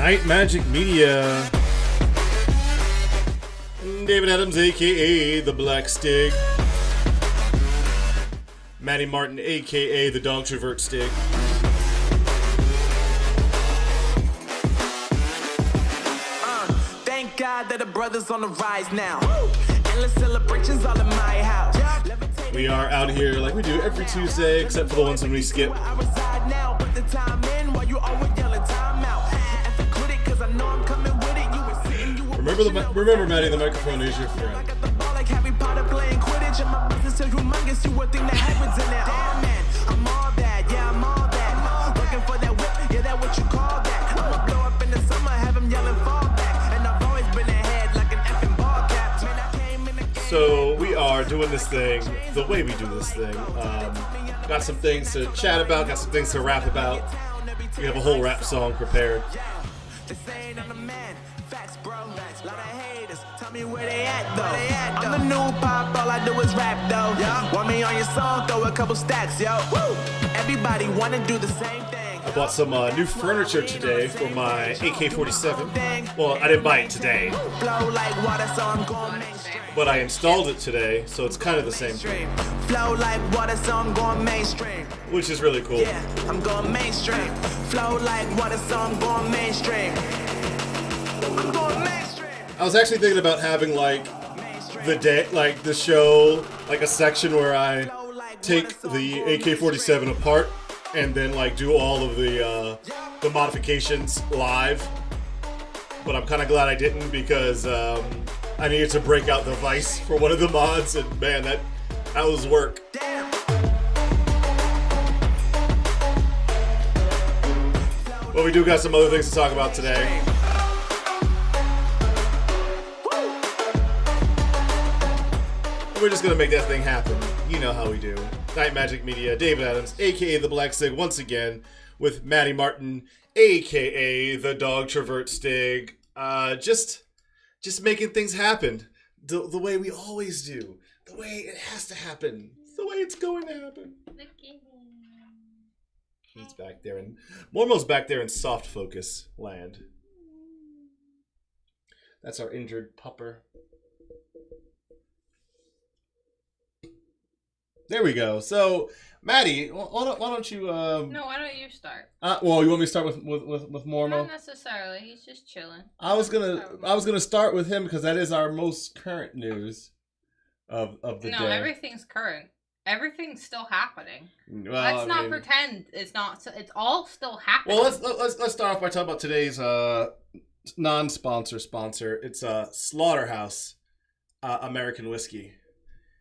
Night Majik Media. David Adams, aka the Black Stig. Maddie Martin, aka the Dog Travert Stig. Thank God that the brothers on the rise now. Endless celebrations all in my house. We are out here like we do every Tuesday, except for the ones when we skip. I reside now, put the time in while you always yelling time out. And for critic, cause I know I'm coming with it. You were sitting, you were Remember, Maddie, the microphone is your I friend. got the ball like Harry Potter playing Quidditch. And my business is humongous, you would think that happens in there. Oh man, I'm all that, yeah, I'm all that. Looking for that whip, yeah, that what you call that. I'ma blow up in the summer, have him yelling fall back. And I've always been ahead like an effing ball cap. Man, I came in the game. So we are doing this thing the way we do this thing. Got some things to chat about, got some things to rap about. We have a whole rap song prepared. This ain't on the man. Facts, bro. Lot of haters. Tell me where they at, though. I'm the new pop. All I do is rap, though. Want me on your song? Throw a couple stacks, yo. Woo! Everybody wanna do the same thing. I bought some new furniture today for my AK-47. Well, I didn't buy it today, Flow like water, so I'm going mainstream. but I installed it today, so it's kind of the same thing, Flow like water, so I'm going mainstream. which is really cool. Yeah, I'm going mainstream. Flow like water, so I'm going mainstream. I'm going mainstream. I was actually thinking about having like the show, like a section where I take the AK-47 apart and then like do all of the modifications live. But I'm kind of glad I didn't because I needed to break out the vice for one of the mods, and man, that was work. Damn. But we do got some other things to talk about today. We're just gonna make that thing happen. You know how we do. Night Majik Media, David Adams, aka the Black Stig, once again with Maddie Martin, aka the Dog Travert Stig. Just making things happen the way we always do, the way it has to happen, the way it's going to happen. He's back there, and Mormo's back there in soft focus land. That's our injured pupper. There we go. So, Maddie, why don't you? No, why don't you start? Well, you want me to start with Mormo? Not necessarily. He's just chilling. I was gonna start with him because that is our most current news of the day. No, everything's current. Everything's still happening. Well, Let's not pretend it's not. It's all still happening. Well, let's start off by talking about today's non-sponsor sponsor. It's Slaughterhouse American Whiskey.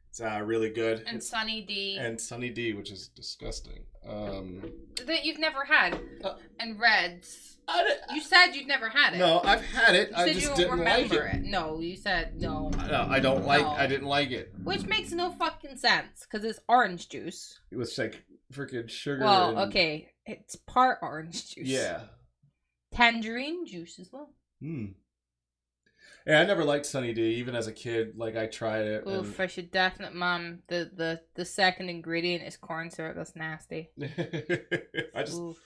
It's really good. And Sunny D. And Sunny D, which is disgusting. That you've never had. And Reds. I You said you'd never had it. No, I've had it. You I said just you didn't don't like remember it. No, you said no. No, I don't like. No. I didn't like it. Which makes no fucking sense, because it's orange juice. It was like freaking sugar. Well, and, okay. It's part orange juice. Yeah. Tangerine juice as well. Yeah, I never liked Sunny D, even as a kid. Like, I tried it. Oof, I should definitely, Mom. The second ingredient is corn syrup. That's nasty. Oof.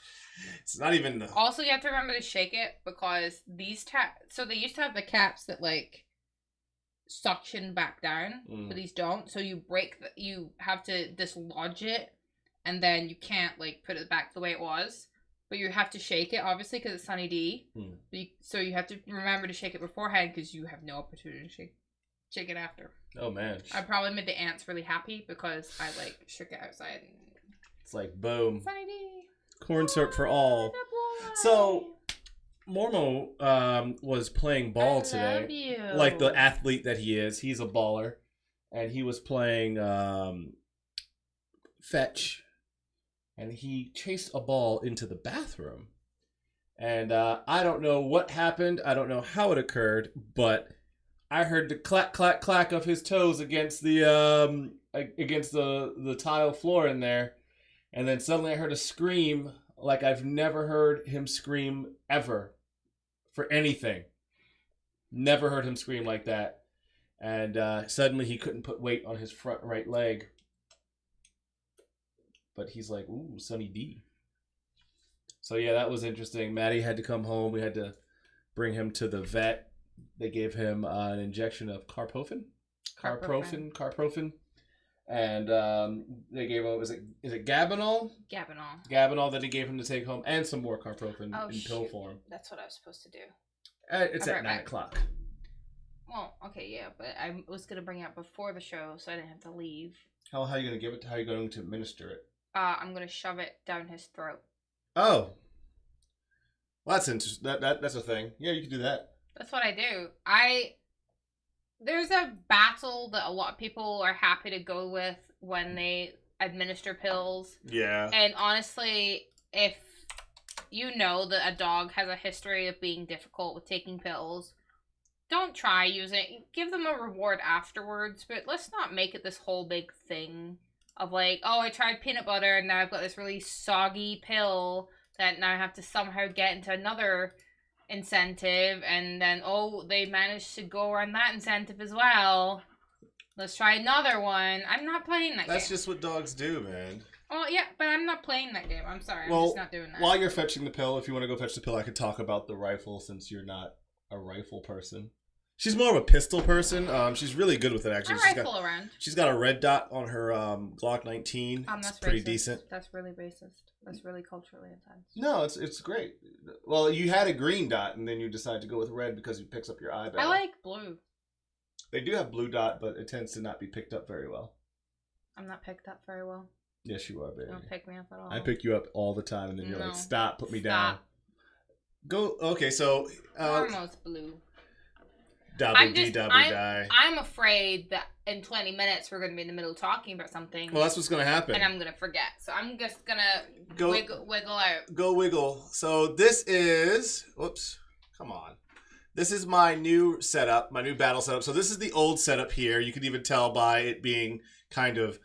It's not even. Also, you have to remember to shake it because these so they used to have the caps that like suction back down, but these don't. So you you have to dislodge it, and then you can't like put it back the way it was. But you have to shake it, obviously, because it's Sunny D. So you have to remember to shake it beforehand because you have no opportunity to shake it after. Oh, man. I probably made the ants really happy because I, like, shook it outside. It's like, boom. Sunny D. Corn syrup for all. So, Mormo was playing ball today. Love you. Like the athlete that he is. He's a baller. And he was playing fetch. And he chased a ball into the bathroom. And I don't know what happened. I don't know how it occurred. But I heard the clack, clack, clack of his toes against the tile floor in there. And then suddenly I heard a scream like I've never heard him scream ever for anything. Never heard him scream like that. And suddenly he couldn't put weight on his front right leg. But he's like, ooh, Sunny D. So yeah, that was interesting. Maddie had to come home. We had to bring him to the vet. They gave him an injection of carprofen, and they gave him is it Gabinol? Gabinol that he gave him to take home, and some more carprofen in pill form. That's what I was supposed to do. It's at 9 o'clock. Well, okay, yeah, but I was gonna bring it up before the show, so I didn't have to leave. How are you gonna give it? How are you going to administer it? I'm gonna shove it down his throat. Oh, well, that's interesting. That's a thing. Yeah, you can do that. That's what I do. There's a battle that a lot of people are happy to go with when they administer pills. Yeah. And honestly, if you know that a dog has a history of being difficult with taking pills, don't try using it. Give them a reward afterwards, but let's not make it this whole big thing of like, oh, I tried peanut butter and now I've got this really soggy pill that now I have to somehow get into another incentive, and then, oh, they managed to go around that incentive as well. Let's try another one. I'm not playing that game. That's just what dogs do, man. Oh, yeah, but I'm not playing that game. I'm sorry. Well, I'm just not doing that. While you're fetching the pill, if you want to go fetch the pill, I could talk about the rifle since you're not a rifle person. She's more of a pistol person. She's really good with it, actually. Around. She's got a red dot on her Glock 19. That's it's pretty racist. decent. That's really racist. That's really culturally intense. No, it's great. Well, you had a green dot, and then you decided to go with red because it picks up your eye better. I like blue. They do have blue dot, but it tends to not be picked up very well. I'm not picked up very well. Yes, you are, baby. You don't pick me up at all. I pick you up all the time, and then you're like, stop, put me down. Go. Okay, so... Almost blue. I'm afraid that in 20 minutes we're going to be in the middle of talking about something. Well, that's what's going to happen. And I'm going to forget. So I'm just going to wiggle out. Go wiggle. So this is... Whoops. Come on. This is my new setup, my new battle setup. So this is the old setup here. You can even tell by it being kind of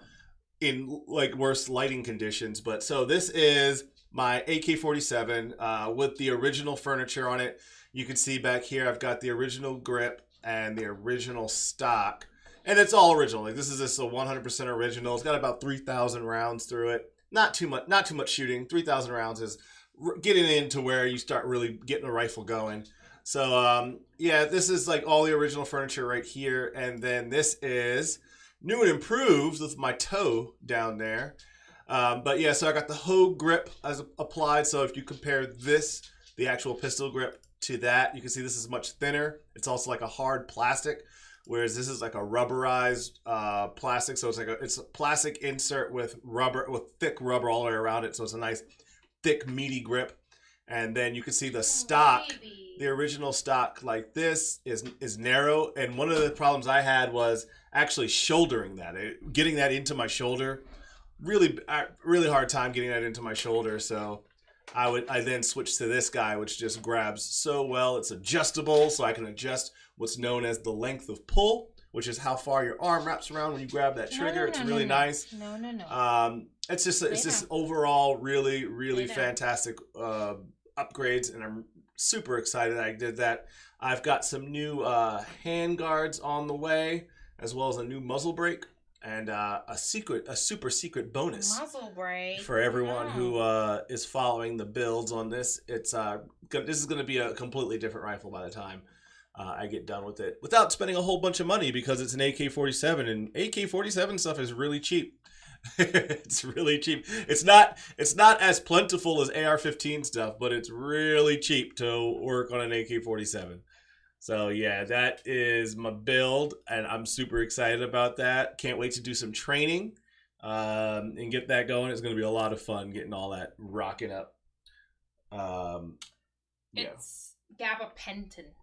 in like worse lighting conditions. But so this is my AK-47 with the original furniture on it. You can see back here, I've got the original grip and the original stock, and it's all original. Like this is just a 100% original. It's got about 3,000 rounds through it. Not too much shooting. 3,000 rounds is getting into where you start really getting a rifle going. So yeah, this is like all the original furniture right here, and then this is new and improved with my toe down there. But yeah, so I got the Hogue grip as applied. So if you compare this, the actual pistol grip, to that, you can see this is much thinner. It's also like a hard plastic, whereas this is like a rubberized plastic. So it's a plastic insert with thick rubber all the way around it. So it's a nice thick meaty grip. And then you can see the stock, the original stock like this is narrow. And one of the problems I had was actually shouldering that, getting that into my shoulder. Really hard time getting that into my shoulder. So I then switched to this guy, which just grabs so well. It's adjustable, so I can adjust what's known as the length of pull, which is how far your arm wraps around when you grab that trigger. It's really nice. No. It's just overall really fantastic upgrades, and I'm super excited I did that. I've got some new hand guards on the way, as well as a new muzzle brake. And a super secret bonus muzzle brake for everyone who is following the builds on this. This is going to be a completely different rifle by the time I get done with it, without spending a whole bunch of money, because it's an AK-47, and AK-47 stuff is really cheap. It's really cheap. It's not as plentiful as AR-15 stuff, but it's really cheap to work on an AK-47. So yeah, that is my build, and I'm super excited about that. Can't wait to do some training and get that going. It's going to be a lot of fun getting all that rocking up. It's gabapentin.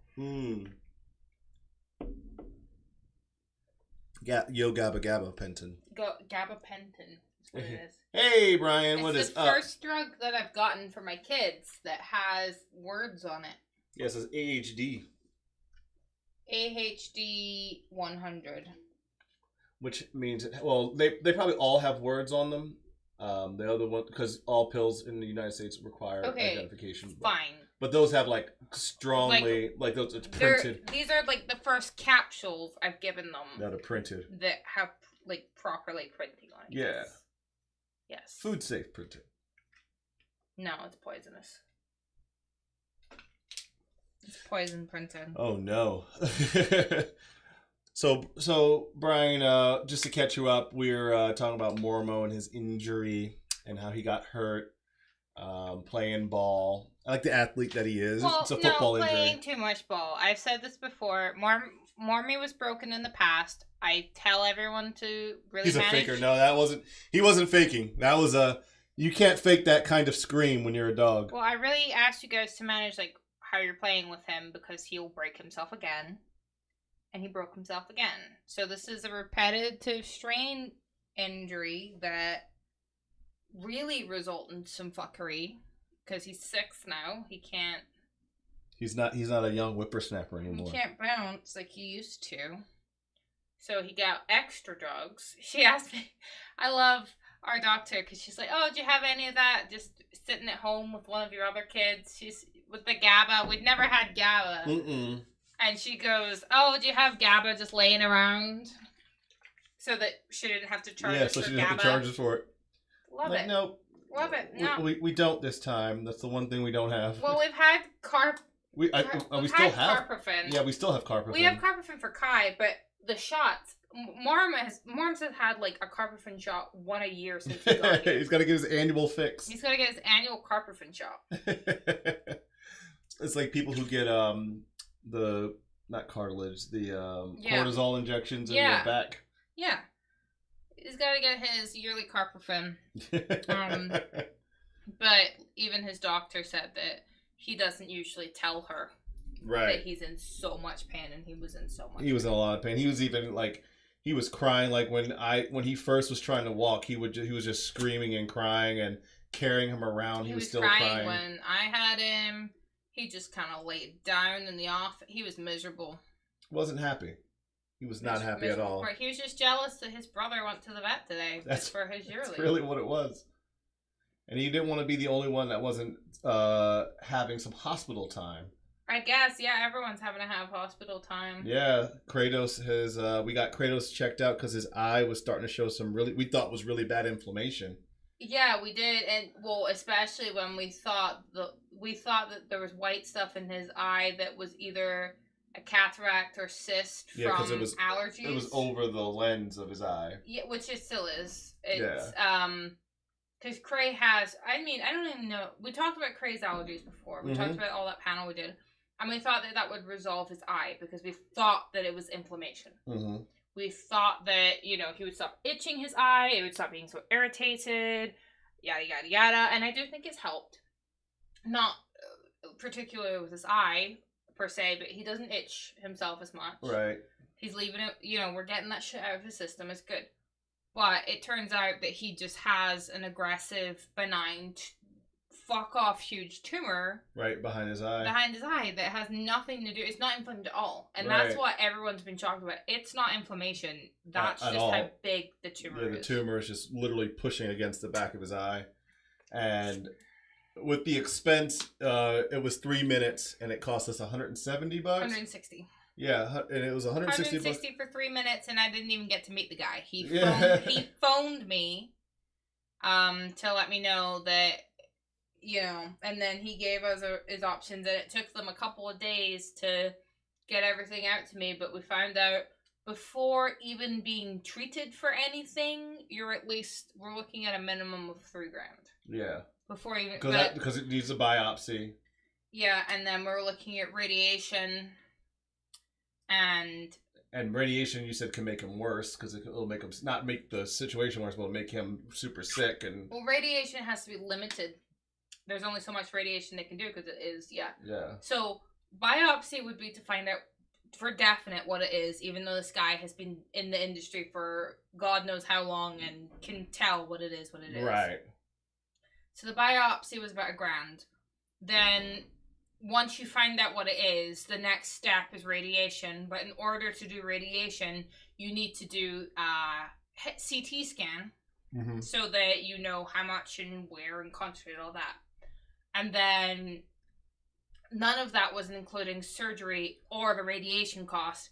Yo gabba gabba penton. Gabapentin is what it is. Hey Brian, what is up? It's the first drug that I've gotten for my kids that has words on it. Yes, it's AHD. AHD 100. Which means, well, they probably all have words on them. The other one, because all pills in the United States require identification. Fine. But those have like strongly, like those, it's printed. These are like the first capsules I've given them. That are printed. That have like properly printing on it. Yeah. Yes. Food safe printed. No, it's poisonous. It's poison printed. Oh no. So Brian, just to catch you up, we're talking about Mormo and his injury and how he got hurt playing ball. I like the athlete that he is. Well, it's a football no, playing injury. too much ball. I've said this before. Mormy was broken in the past. I tell everyone to really He's manage. a faker. No, he wasn't faking. That was you can't fake that kind of scream when you're a dog. Well, I really asked you guys to manage like how you're playing with him because he'll break himself again. And he broke himself again. So this is a repetitive strain injury that really result in some fuckery because he's 6 now. He can't. He's not a young whippersnapper anymore. He can't bounce like he used to. So he got extra drugs. She asked me. I love our doctor because she's like, "Oh, do you have any of that? Just sitting at home with one of your other kids?" She's with the GABA. We'd never had GABA. Mm-mm. And she goes, "Oh, do you have GABA just laying around?" So that she didn't have to charge us so for she didn't have GABA. to charge us for it. Love Like, it. Nope. Love it. No. We don't this time. That's the one thing we don't have. Well, we've had we still have carprofen. Yeah, we still have carprofen. We have carprofen for Kai, but the shots. Morms has had like a carprofen shot one a year since he got here. He's got to get his annual fix. He's got to get his annual carprofen shot. It's like people who get the not cartilage, the cortisol injections in their back. Yeah. He's got to get his yearly carprofen. But even his doctor said that he doesn't usually tell her that he's in so much pain, and he was in so much pain. He was in a lot of pain. He was even like, he was crying like when he first was trying to walk, he was just screaming and crying and carrying him around. He was still crying. When I had him. He just kind of laid down in the office. He was miserable. Wasn't happy. He was not happy at all. He was just jealous that his brother went to the vet today for his yearly. That's really what it was. And he didn't want to be the only one that wasn't having some hospital time. I guess, yeah, everyone's having to have hospital time. Yeah, Kratos we got Kratos checked out because his eye was starting to show some we thought was really bad inflammation. Yeah, we did, and well, especially when we thought that there was white stuff in his eye that was either a cataract or cyst from allergies. It was over the lens of his eye. Yeah, which it still is. It's because Cray has. I mean, I don't even know. We talked about Cray's allergies before. We talked about all that panel we did, and we thought that would resolve his eye because we thought that it was inflammation. Mm-hmm. We thought that, he would stop itching his eye, it would stop being so irritated, yada, yada, yada. And I do think it's helped. Not particularly with his eye, per se, but he doesn't itch himself as much. Right. He's leaving it, we're getting that shit out of his system. It's good. But it turns out that he just has an aggressive, benign, fuck-off huge tumor right behind his eye that has nothing to do, it's not inflamed at all, and that's what everyone's been shocked about. It's not inflammation, that's just how big the tumor is. The tumor is just literally pushing against the back of his eye, and with the expense it was 3 minutes and it cost us $170. 160. Yeah, and it was 160 for 3 minutes, and I didn't even get to meet the guy. He phoned me to let me know that, and then he gave us his options, and it took them a couple of days to get everything out to me, but we found out before even being treated for anything, we're looking at a minimum of $3,000. Yeah. Before even... Because it needs a biopsy. Yeah, and then we're looking at radiation, and radiation, you said, can make him worse, because it'll make him, not make the situation worse, but it'll make him super sick. And well, radiation has to be limited. There's only so much radiation they can do, because it is, yeah. So, biopsy would be to find out for definite what it is, even though this guy has been in the industry for God knows how long and can tell what it is. Right. So the biopsy was about $1,000. Then once you find out what it is, the next step is radiation. But in order to do radiation, you need to do a CT scan so that you know how much and where and concentrate all that. And then none of that was including surgery or the radiation cost.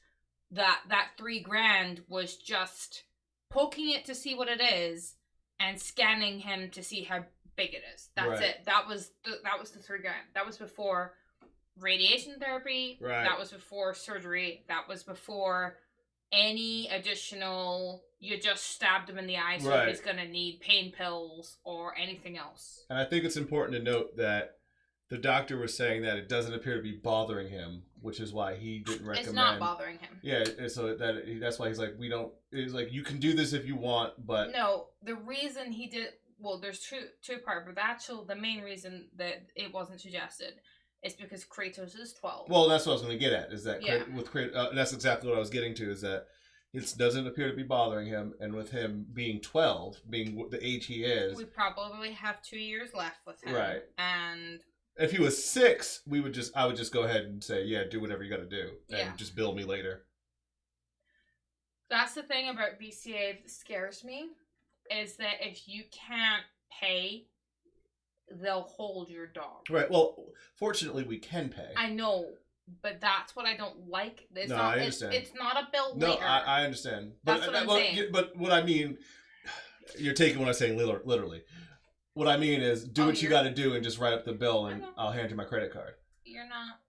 That $3,000 was just poking it to see what it is and scanning him to see how big it is. That's it. That was the $3,000. That was before radiation therapy. Right. That was before surgery. That was before any additional. You just stabbed him in the eye, so he's gonna need pain pills or anything else. And I think it's important to note that the doctor was saying that it doesn't appear to be bothering him, which is why he didn't recommend. It's not bothering him. Yeah, so that's why he's like, we don't. He's like, you can do this if you want, but no. The reason he did there's two parts, but the main reason that it wasn't suggested is because Kratos is 12. Well, that's what I was going to get at. Is that with Kratos? That's exactly what I was getting to. Is that it doesn't appear to be bothering him, and with him being 12, being the age he is, we probably have 2 years left with him. Right. And if he was 6, I would just go ahead and say, yeah, do whatever you got to do, and just bill me later. That's the thing about VCA that scares me, is that if you can't pay, they'll hold your dog. Right. Well, fortunately, we can pay. I know, but that's what I don't like. I understand. It's not a bill later. No, I understand. That's what I'm saying. But what I mean, you're taking what I'm saying literally. What I mean is, do what you got to do and just write up the bill, and I'll hand you my credit card. You're not,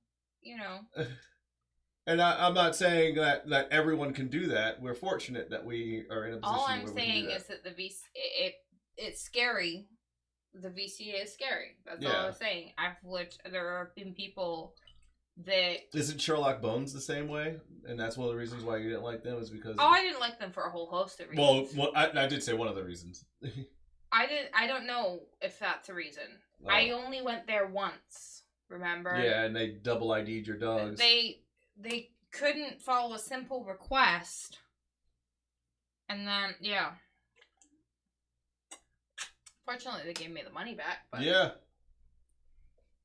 And I'm not saying that everyone can do that. We're fortunate that we are in a position where we can do that. All I'm saying is that it's scary. The VCA is scary. That's all I'm saying. There have been people that... Isn't Sherlock Bones the same way? And that's one of the reasons why you didn't like them is because... Oh, I didn't like them for a whole host of reasons. Well, I did say one of the reasons. I don't know if that's a reason. Oh. I only went there once, remember? Yeah, and they double ID'd your dogs. They couldn't follow a simple request. And then, fortunately, they gave me the money back. But,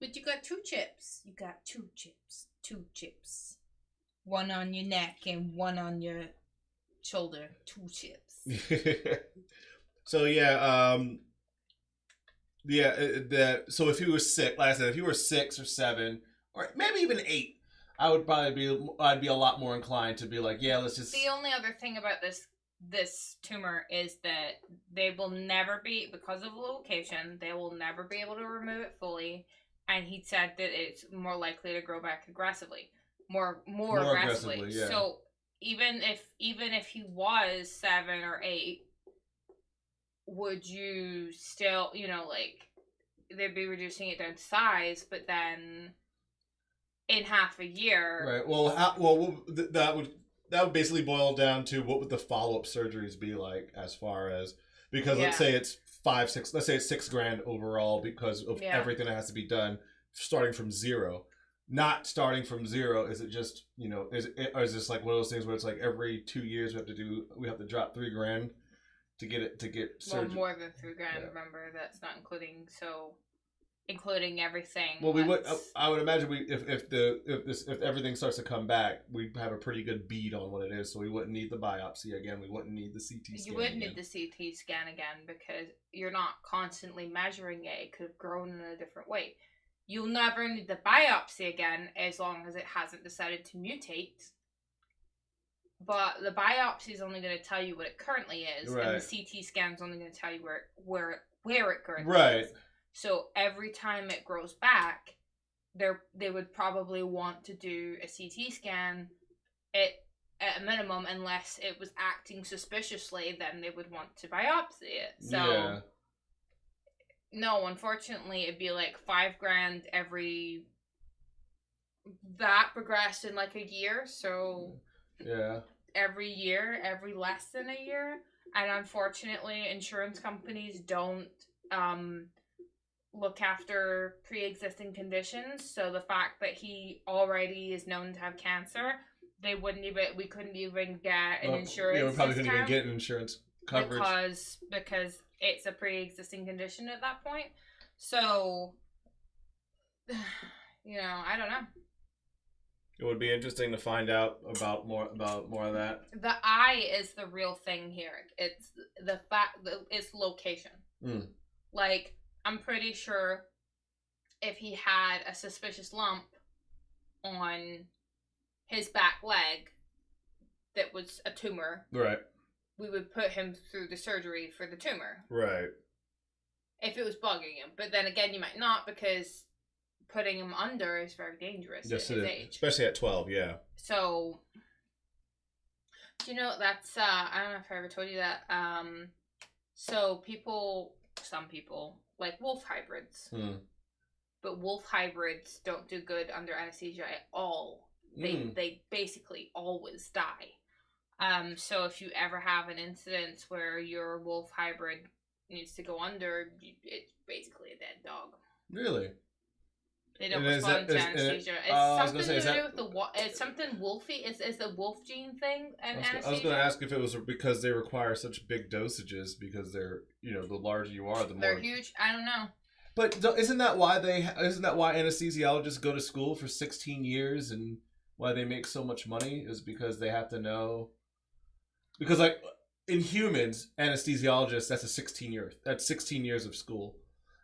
but you got 2 chips. You got 2 chips. 2 chips. One on your neck and one on your shoulder. 2 chips. So, so if he was 6, like I said, if you were 6 or 7, or maybe even 8, I'd be a lot more inclined to be like, let's just... The only other thing about this tumor is that they will never be, because of the location, they will never be able to remove it fully, and he said that it's more likely to grow back aggressively. More aggressively. Yeah. So even if he was 7 or 8, would you still, they'd be reducing it down to size, but then in half a year... Right, well, that would basically boil down to what would the follow-up surgeries be like, as far as... Because let's say it's let's say it's $6,000 overall because of everything that has to be done, starting from 0. Not starting from 0, is it just, is this like one of those things where it's like every 2 years we have to drop $3,000 to get surgery? Well, more than $3,000. Remember, that's not including everything. Well, I would imagine if everything starts to come back, we'd have a pretty good bead on what it is, so we wouldn't need the biopsy again. We wouldn't need the CT scan. You wouldn't need the CT scan again because you're not constantly measuring it. It could have grown in a different way. You'll never need the biopsy again as long as it hasn't decided to mutate. But the biopsy is only going to tell you what it currently is, and the CT scan is only going to tell you where it currently is. So every time it grows back, they would probably want to do a CT scan at a minimum, unless it was acting suspiciously, then they would want to biopsy it. So no, unfortunately, it'd be like $5,000 every... That progressed in like a year, so... Every year, every less than a year. And unfortunately, insurance companies don't look after pre-existing conditions. So the fact that he already is known to have cancer, we couldn't even get an insurance. Yeah, we probably couldn't even get an insurance coverage because it's a pre-existing condition at that point. So, I don't know. It would be interesting to find out about more of that. The eye is the real thing here. It's the fact that it's location. Like, I'm pretty sure if he had a suspicious lump on his back leg that was a tumor, we would put him through the surgery for the tumor. Right. If it was bugging him. But then again, you might not, because putting him under is very dangerous Yes, at it his is. age. Especially at 12, yeah. So, that's, I don't know if I ever told you that, so some people, like wolf hybrids, but wolf hybrids don't do good under anesthesia at all. They basically always die. So if you ever have an incident where your wolf hybrid needs to go under, it's basically a dead dog. Really? They don't And respond to anesthesia. It's something to do with it's something wolfy. Is the wolf gene thing an anesthesia? I was going to ask if it was because they require such big dosages because they're, the larger you are, the more... They're huge. I don't know. But isn't that why anesthesiologists go to school for 16 years and why they make so much money is because they have to know... Because, like, in humans, anesthesiologists, that's 16 years of school.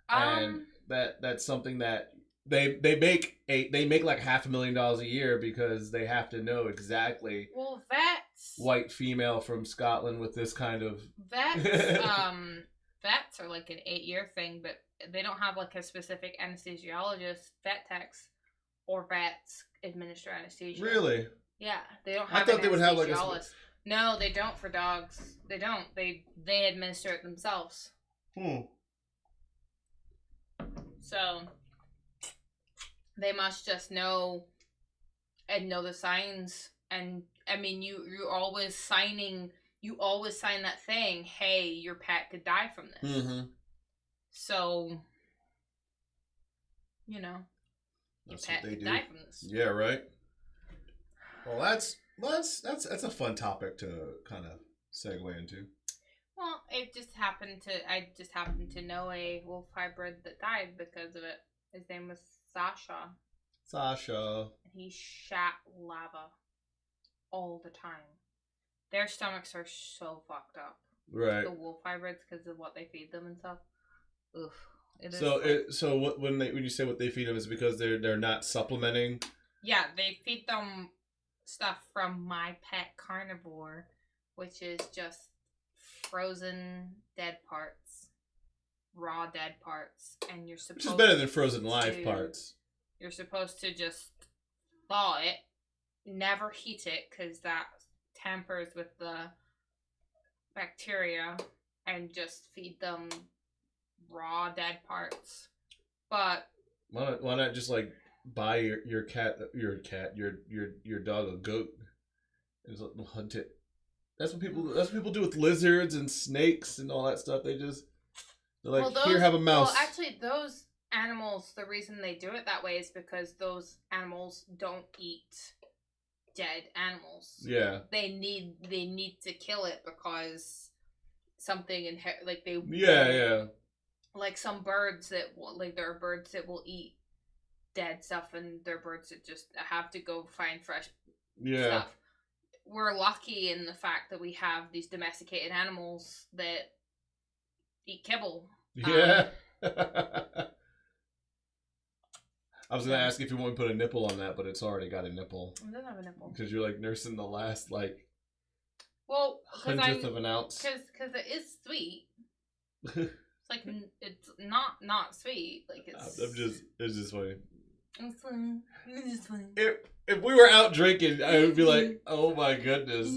And that's something that they make like $500,000 a year because they have to know exactly. Well, vets. White female from Scotland with this kind of. Vets. Vets are like an 8-year thing, but they don't have like a specific anesthesiologist. Vet techs or vets administer anesthesia. Really? Yeah, they don't have. I thought they would have like No, they don't for dogs. They don't. They administer it themselves. So they must just know the signs, and I mean you always sign that thing, hey, your pet could die from this. Mm-hmm. So your that's pet could die from this. Yeah, right. Well, that's a fun topic to kind of segue into. Well, I just happened to know a wolf hybrid that died because of it. His name was Sasha. He shat lava all the time. Their stomachs are so fucked up. Right. The wolf hybrids, because of what they feed them and stuff. Oof. When you say what they feed them is because they're not supplementing. Yeah, they feed them stuff from My Pet Carnivore, which is just frozen dead parts, raw dead parts, and you're supposed. Which is better than frozen live parts. You're supposed to just thaw it, never heat it, because that tampers with the bacteria, and just feed them raw dead parts. But why not just like buy your dog a goat and just let them hunt it? That's what people do with lizards and snakes and all that stuff. They're like, here, have a mouse. Well, actually, those animals, the reason they do it that way is because those animals don't eat dead animals. Yeah. They need to kill it because something Yeah. Like some birds there are birds that will eat dead stuff, and there are birds that just have to go find fresh stuff. We're lucky in the fact that we have these domesticated animals that eat kibble. Yeah. I was going to ask if you want to put a nipple on that, but it's already got a nipple. It doesn't have a nipple. Because you're like nursing the last hundredth of an ounce. Because it is sweet. It's like, it's not sweet. Like it's just funny. It's funny. It's just funny. If we were out drinking, I would be like, oh my goodness.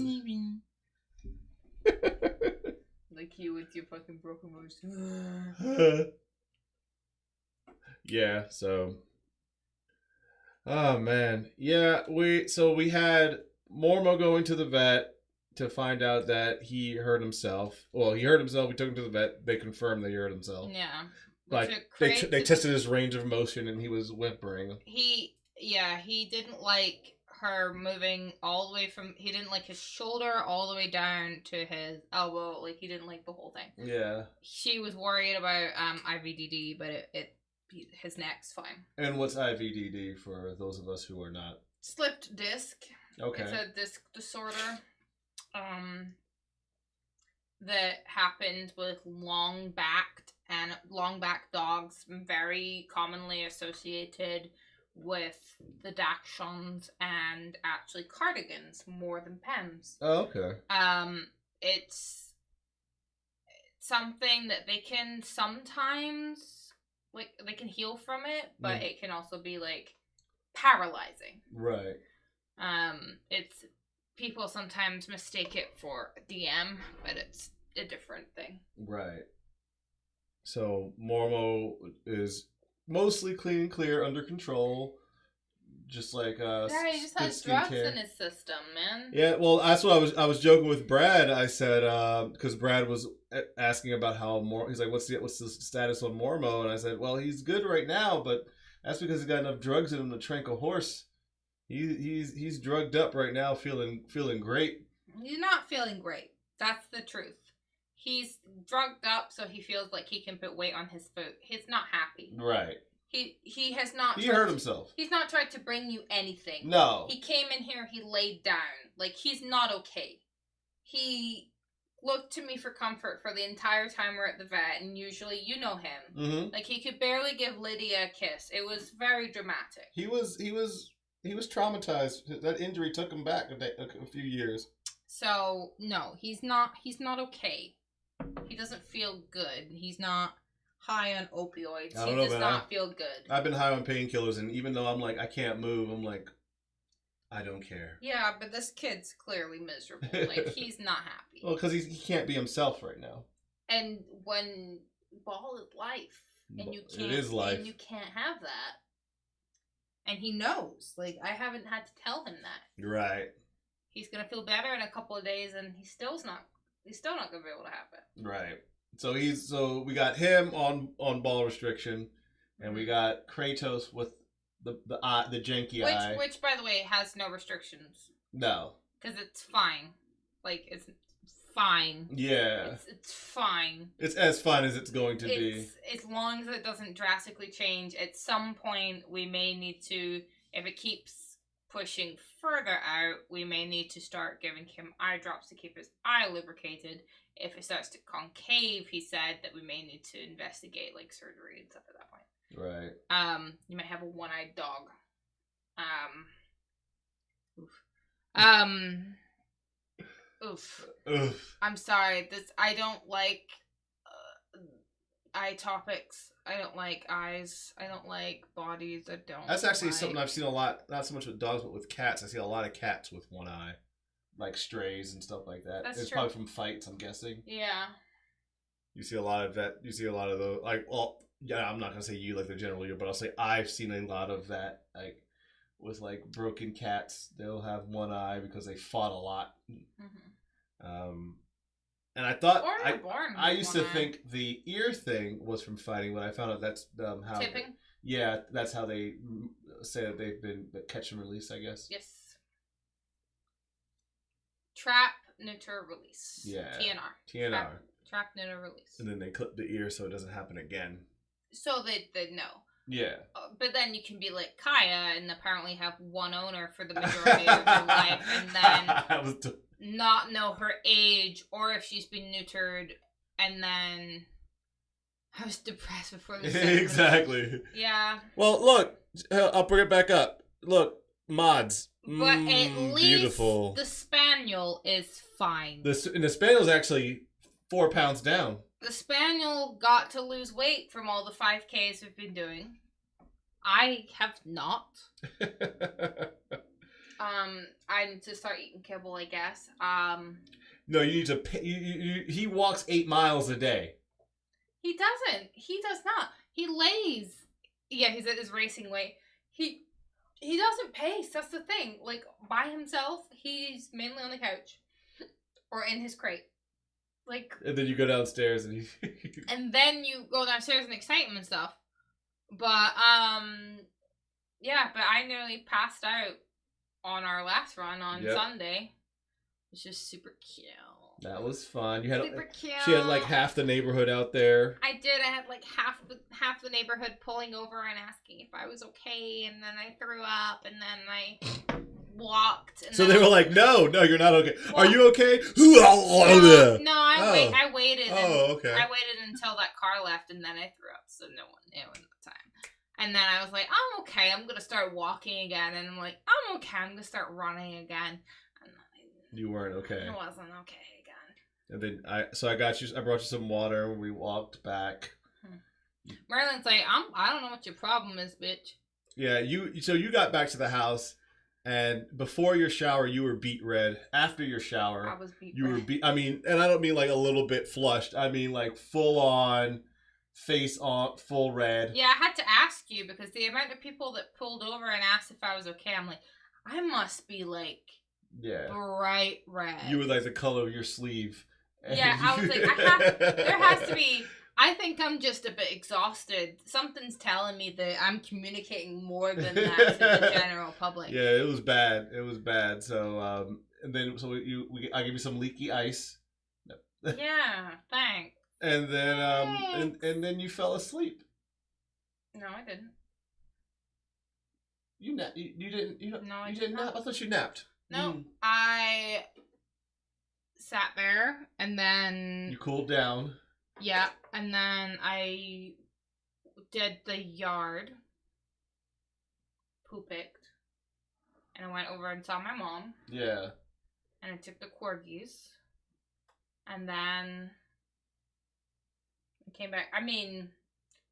Like you with your fucking broken voice. Yeah, so. Oh man. Yeah, we had Mormo going to the vet to find out that he hurt himself. Well, he hurt himself, we took him to the vet, they confirmed that he hurt himself. Yeah. Like they tested his range of motion and he was whimpering. He didn't like her moving all the way he didn't like his shoulder all the way down to his elbow. Like he didn't like the whole thing. Yeah. She was worried about IVDD, but his neck's fine. And what's IVDD for those of us who are not? Slipped disc. Okay. It's a disc disorder. That happened with long-backed dogs, very commonly associated with the Dachshunds and actually Cardigans more than Pems. Oh, okay. It's something that they can sometimes like they can heal from it, but it can also be like paralyzing. Right. It's people sometimes mistake it for DM, but it's a different thing. Right. So Mormo is mostly clean and clear, under control, just like Yeah, he just has drugs in his system, man. Yeah, well, that's what I was joking with Brad. I said because Brad was asking about how he's like, what's the status on Mormo, and I said, well, he's good right now, but that's because he's got enough drugs in him to trank a horse. He's drugged up right now, feeling great. He's not feeling great. That's the truth. He's drugged up, so he feels like he can put weight on his foot. He's not happy. Right. He has not. He hurt himself. He's not tried to bring you anything. No. He came in here. He laid down. Like, he's not okay. He looked to me for comfort for the entire time we're at the vet, and usually you know him. Mm-hmm. Like, he could barely give Lydia a kiss. It was very dramatic. He was traumatized. That injury took him back a few years. So no, he's not okay. He doesn't feel good. He's not high on opioids. He does not feel good. I've been high on painkillers, and even though I'm like, I can't move, I'm like, I don't care. Yeah, but this kid's clearly miserable. Like, he's not happy. Well, because he can't be himself right now. And when ball is life, and you can't, it is life. and you can't have that. And he knows. Like, I haven't had to tell him that. Right. He's gonna feel better in a couple of days, and he's still not gonna be able to have it. Right. So we got him on ball restriction, and we got Kratos with the janky eye. Which, by the way, has no restrictions. No. Because it's fine. Like, it's fine. Yeah. It's fine. It's as fine as it's going to be. As long as it doesn't drastically change. At some point, we may need to, if it keeps pushing further out, we may need to start giving him eye drops to keep his eye lubricated. If it starts to concave, he said that we may need to investigate, like, surgery and stuff at that point. Right. You might have a one-eyed dog. Oof. Oof. I'm sorry. I don't like eye topics. I don't like eyes. I don't like bodies. I don't. That's actually something I've seen a lot. Not so much with dogs, but with cats. I see a lot of cats with one eye, like strays and stuff like that. That's it's true. probably from fights, I'm guessing. Yeah. You see a lot of that. You see a lot of those. Like, well, yeah, I'm not gonna say you like the general you, but I'll say I've seen a lot of that. Like, with like broken cats, they'll have one eye because they fought a lot. Mm-hmm. And I thought I used to think the ear thing was from fighting, but I found out that's how tipping. Yeah, that's how they say that they've been catch and release, I guess. Yes. Trap, neuter, release. Yeah. TNR. Trap, neuter, release. And then they clip the ear so it doesn't happen again. So they know. Yeah. But then you can be like Kaya and apparently have one owner for the majority of her life, and then not know her age or if she's been neutered, and then I was depressed before this. Exactly. Yeah. Well, look, I'll bring it back up. Look, mods. But at least beautiful. The spaniel is fine. The spaniel's actually 4 pounds down. The spaniel got to lose weight from all the 5Ks we've been doing. I have not. I need to start eating kibble, I guess. No, you need to. He walks 8 miles a day. He doesn't. He does not. He lays. Yeah, he's at his racing weight. He doesn't pace. That's the thing. Like, by himself, he's mainly on the couch or in his crate. Like, and then you go downstairs and and then you go downstairs and excite him and stuff. But yeah, but I nearly passed out on our last run on Sunday. It's just super cute. That was fun. You had super cute. She had like half the neighborhood out there. I did. I had like half the neighborhood pulling over and asking if I was okay, and then I threw up, and then I walked. And so they were like, "No, you're not okay. Well, are you okay?" I waited. Okay. I waited until that car left, and then I threw up, so no one knew at the time. And then I was like, "I'm okay. I'm gonna start walking again." And I'm like, "I'm okay. I'm gonna start running again." And you weren't okay. I wasn't okay again. And then I brought you some water and we walked back. Merlin's like, I don't know what your problem is, bitch. Yeah, so you got back to the house, and before your shower, you were beet red. After your shower, I was beet you red. were I mean, and I don't mean like a little bit flushed. I mean like full on, face on, full red. Yeah, I had to ask you because the amount of people that pulled over and asked if I was okay, I'm like, I must be like, bright red. You were like the color of your sleeve. Yeah, I was like, there has to be. I think I'm just a bit exhausted. Something's telling me that I'm communicating more than that to the general public. Yeah, it was bad. It was bad. So, and then I gave you some leaky ice. Yeah, thanks. And then and then you fell asleep. No, I didn't. You didn't. No, you didn't nap. I thought you napped. No, I sat there and then you cooled down. Yeah, and then I did the yard, poo picked, and I went over and saw my mom. Yeah. And I took the corgis, and then I came back. I mean,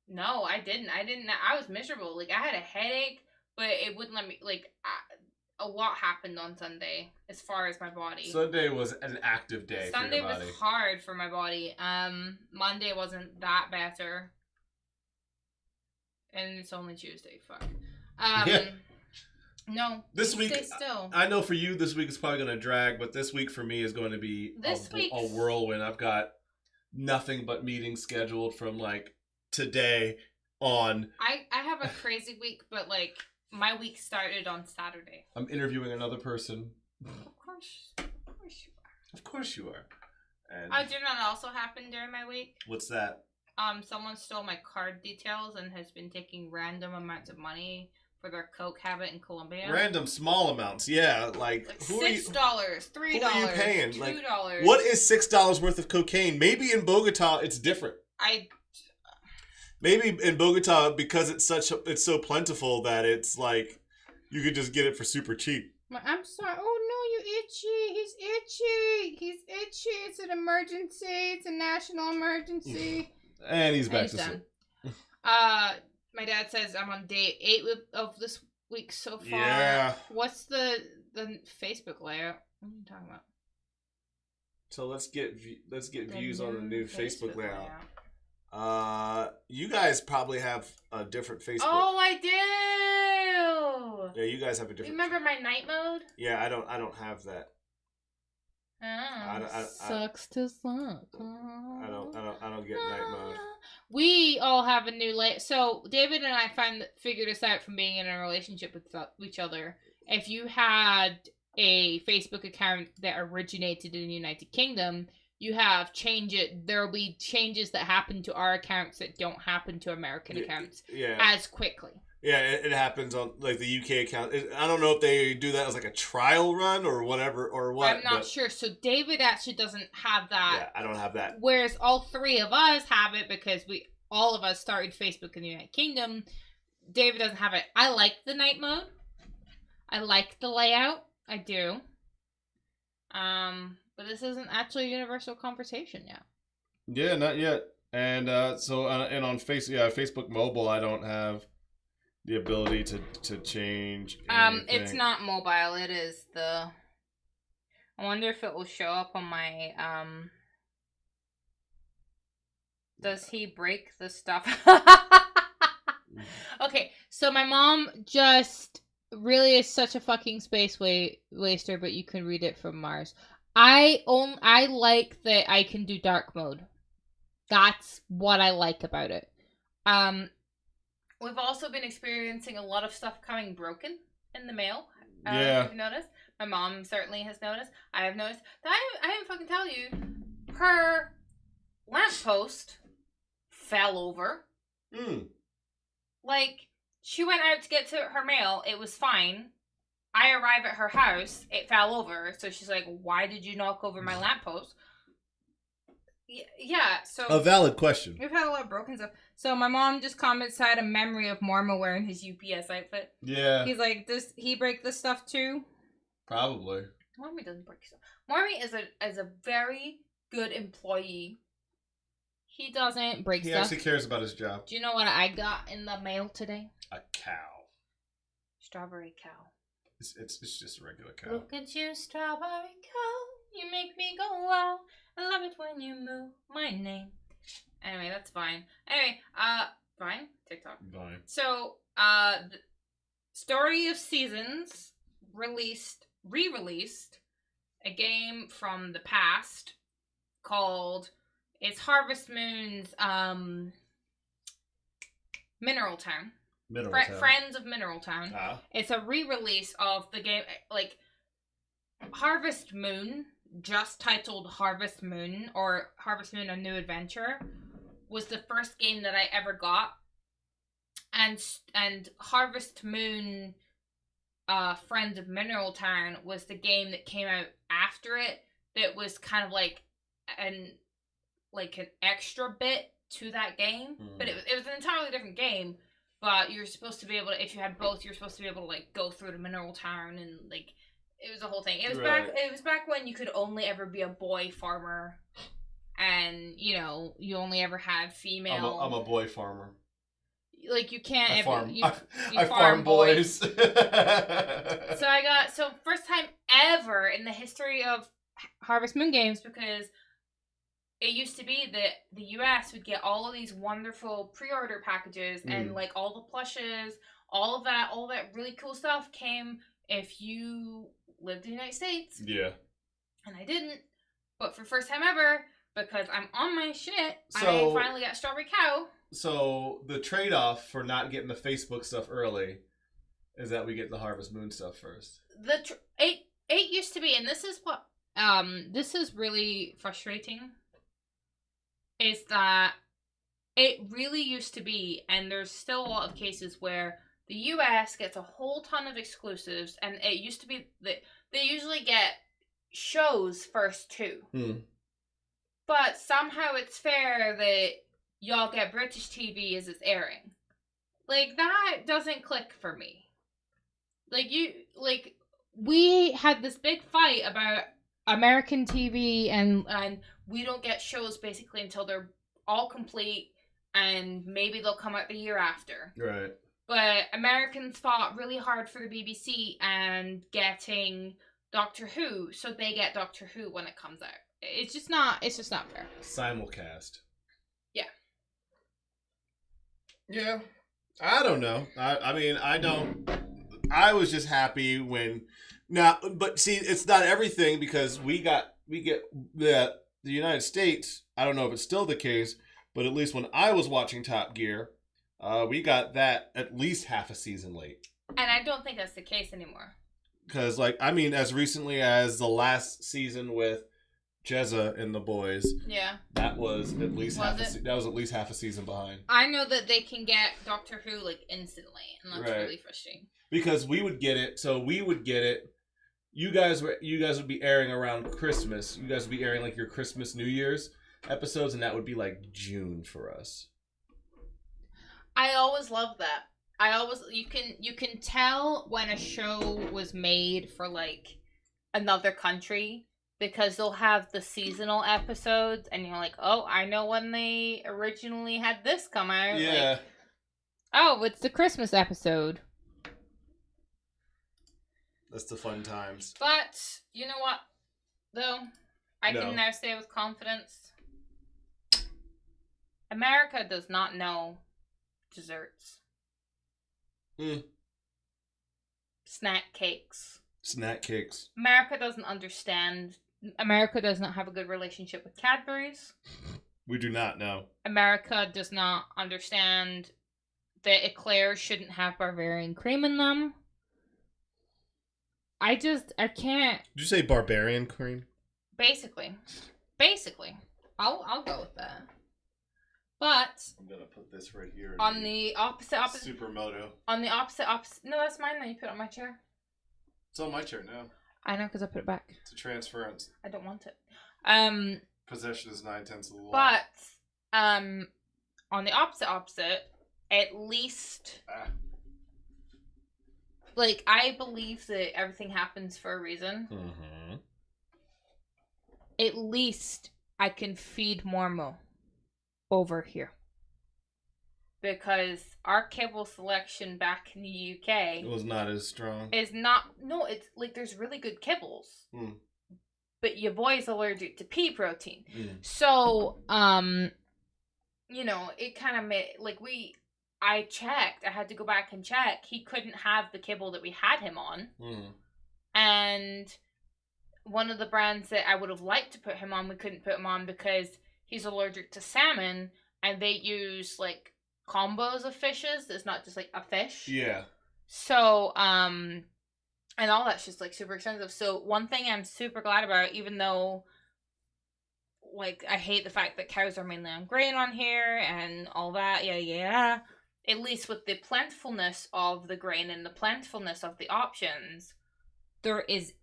no, I didn't. I was miserable. Like, I had a headache, but it wouldn't let me, like, a lot happened on Sunday as far as my body. Sunday was an active day. Sunday for your body. was hard for my body. Monday wasn't that better. And it's only Tuesday. Fuck. Yeah. No. This week, stay still. I know for you, this week is probably going to drag, but this week for me is going to be a whirlwind. I've got nothing but meetings scheduled from like today on. I have a crazy week, but like my week started on Saturday. I'm interviewing another person. Of course you are. Of course you are. And Did not also happen during my week? what's that? Someone stole my card details and has been taking random amounts of money for their coke habit in Colombia. Random small amounts, yeah. Like $6, $3, who are you paying? $2. Like, what is $6 worth of cocaine? Maybe in Bogota it's different. Maybe in Bogota, because it's so plentiful that it's like you could just get it for super cheap. I'm sorry. Oh no, you itchy. He's itchy. He's itchy. It's an emergency. It's a national emergency. And he's back to sleep. My dad says I'm on day 8 of this week so far. Yeah. What's the Facebook layout? What are you talking about? So let's get views on the new Facebook layout. You guys probably have a different Facebook. Oh, I do. Yeah, you guys have a different. Remember my night mode? Yeah, I don't have that. Sucks to suck. I don't get night mode. We all have a new So David and I figured this out from being in a relationship with each other. If you had a Facebook account that originated in the United Kingdom, you have change it. There will be changes that happen to our accounts that don't happen to American accounts as quickly. Yeah, it happens on like the UK account. I don't know if they do that as like a trial run or whatever or what. I'm not sure. So David actually doesn't have that. Yeah, I don't have that. Whereas all 3 of us have it because all of us started Facebook in the United Kingdom. David doesn't have it. I like the night mode. I like the layout. I do. But this isn't actually a universal conversation yet. Yeah, not yet. And so and on Facebook mobile, I don't have the ability to change anything. It's not mobile. It is I wonder if it will show up on my Does he break the stuff? Okay, so my mom just really is such a fucking space waster, but you can read it from Mars. I like that I can do dark mode. That's what I like about it. We've also been experiencing a lot of stuff coming broken in the mail. Yeah. You've noticed. My mom certainly has noticed. I have noticed. I didn't fucking tell you. Her lamppost fell over. Like, she went out to get to her mail. It was fine. I arrive at her house. It fell over. So she's like, why did you knock over my lamppost? Yeah, so... A valid question. We've had a lot of broken stuff. So my mom just comments had a memory of Marma wearing his UPS outfit. Yeah. He's like, does he break this stuff too? Probably. Marmy doesn't break stuff. Marmy is a very good employee. He doesn't break He stuff. actually cares about his job. Do you know what I got in the mail today? A cow. Strawberry cow. It's just a regular cow. Look at you, strawberry cow. You make me go wow. I love it when you move my name. Anyway, that's fine. Anyway, Vine? TikTok. Vine. So, the Story of Seasons re-released a game from the past called, it's Harvest Moon's, Mineral Town. Friends of Mineral Town. It's a re-release of the game, like, Harvest Moon, just titled Harvest Moon, or Harvest Moon: A New Adventure, was the first game that I ever got. And Harvest Moon, Friends of Mineral Town was the game that came out after it that was kind of like an extra bit to that game. But it was an entirely different game. But you're supposed to be able to, if you had both, you're supposed to be able to like go through the Mineral Town, and like it was a whole thing. It was back when you could only ever be a boy farmer, and you know you only ever had female. I'm a boy farmer. Like you can't I farm. you I farm boys. So first time ever in the history of Harvest Moon games, because it used to be that the US would get all of these wonderful pre-order packages and like all the plushes, all that really cool stuff came if you lived in the United States. Yeah. And I didn't. But for first time ever, because I'm on my shit, I finally got Strawberry Cow. So the trade-off for not getting the Facebook stuff early is that we get the Harvest Moon stuff first. It used to be, and this is what this is really frustrating, is that it really used to be, and there's still a lot of cases where the US gets a whole ton of exclusives, and it used to be that they usually get shows first too. But somehow it's fair that y'all get British TV as it's airing. Like, that doesn't click for me. We had this big fight about American TV, and we don't get shows basically until they're all complete, and maybe they'll come out the year after. Right. But Americans fought really hard for the BBC and getting Doctor Who, so they get Doctor Who when it comes out. It's just not fair. Simulcast. Yeah. Yeah. I don't know. I mean, I was just happy when now, but see, it's not everything, because we get the United States. I don't know if it's still the case, but at least when I was watching Top Gear, we got that at least half a season late. And I don't think that's the case anymore. Because, as recently as the last season with Jezza and the boys, yeah, that was at least half a season behind. I know that they can get Doctor Who instantly, and that's really frustrating. Because we would get it, You guys would be airing around Christmas. You guys would be airing your Christmas, New Year's episodes, and that would be June for us. I always love that. You can tell when a show was made for another country, because they'll have the seasonal episodes, and you're like, oh, I know when they originally had this come out. Yeah. Oh, it's the Christmas episode. That's the fun times. But, you know what, though? I can now say with confidence, America does not know desserts. Snack cakes. America doesn't understand. America does not have a good relationship with Cadbury's. We do not know. America does not understand that eclairs shouldn't have Bavarian cream in them. I can't. Did you say barbarian cream? Basically. I'll go with that. But I'm gonna put this right here. On the opposite. Supermoto. On the opposite. No, that's mine. Then you put it on my chair. It's on my chair now. I know, because I put it back. It's a transference. I don't want it. Possession is 9/10 of the law. But on the opposite, at least. I believe that everything happens for a reason. Mm-hmm. At least I can feed Mormo over here. Because our kibble selection back in the UK It was not as strong. is not. No, it's like there's really good kibbles. Mm. But your boy's allergic to pea protein. Mm. So, you know, it kind of made, like, I checked, I had to go back and check, he couldn't have the kibble that we had him on. Mm. And one of the brands that I would have liked to put him on, we couldn't put him on because he's allergic to salmon, and they use, like, combos of fishes, it's not just, like, a fish. Yeah. So, and all that's just, like, super expensive. So, one thing I'm super glad about, even though, like, I hate the fact that cows are mainly on grain on here and all that, yeah. At least with the plentifulness of the grain and the plentifulness of the options, there is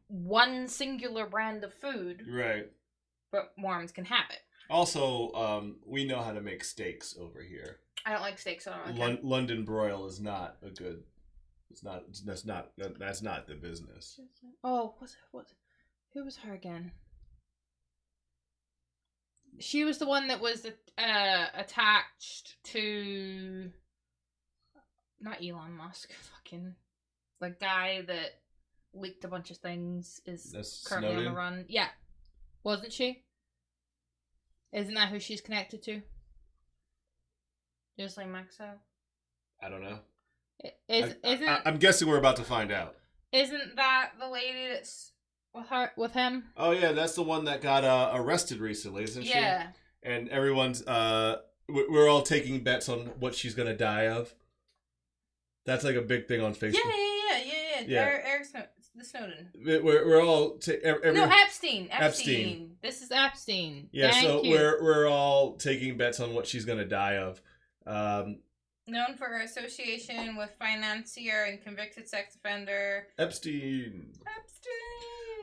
one singular brand of food. Right. But Mormons can have it. Also, we know how to make steaks over here. I don't like steaks, so I don't like London broil is not a good. That's not the business. Oh, who was her again? She was the one that was attached to not Elon Musk, fucking the guy that leaked a bunch of things is currently Snowden? on the run. Yeah, wasn't she? Isn't that who she's connected to? Just like Maxwell. I don't know. I'm guessing we're about to find out. Isn't that the lady that's with him? Oh yeah, that's the one that got arrested recently, isn't she? Yeah. And everyone's we're all taking bets on what she's gonna die of. That's like a big thing on Facebook. Yeah. Eric Snowden. We're all No, Epstein. This is Epstein. Yeah, Thank you. we're all taking bets on what she's gonna die of. Known for her association with financier and convicted sex offender Epstein.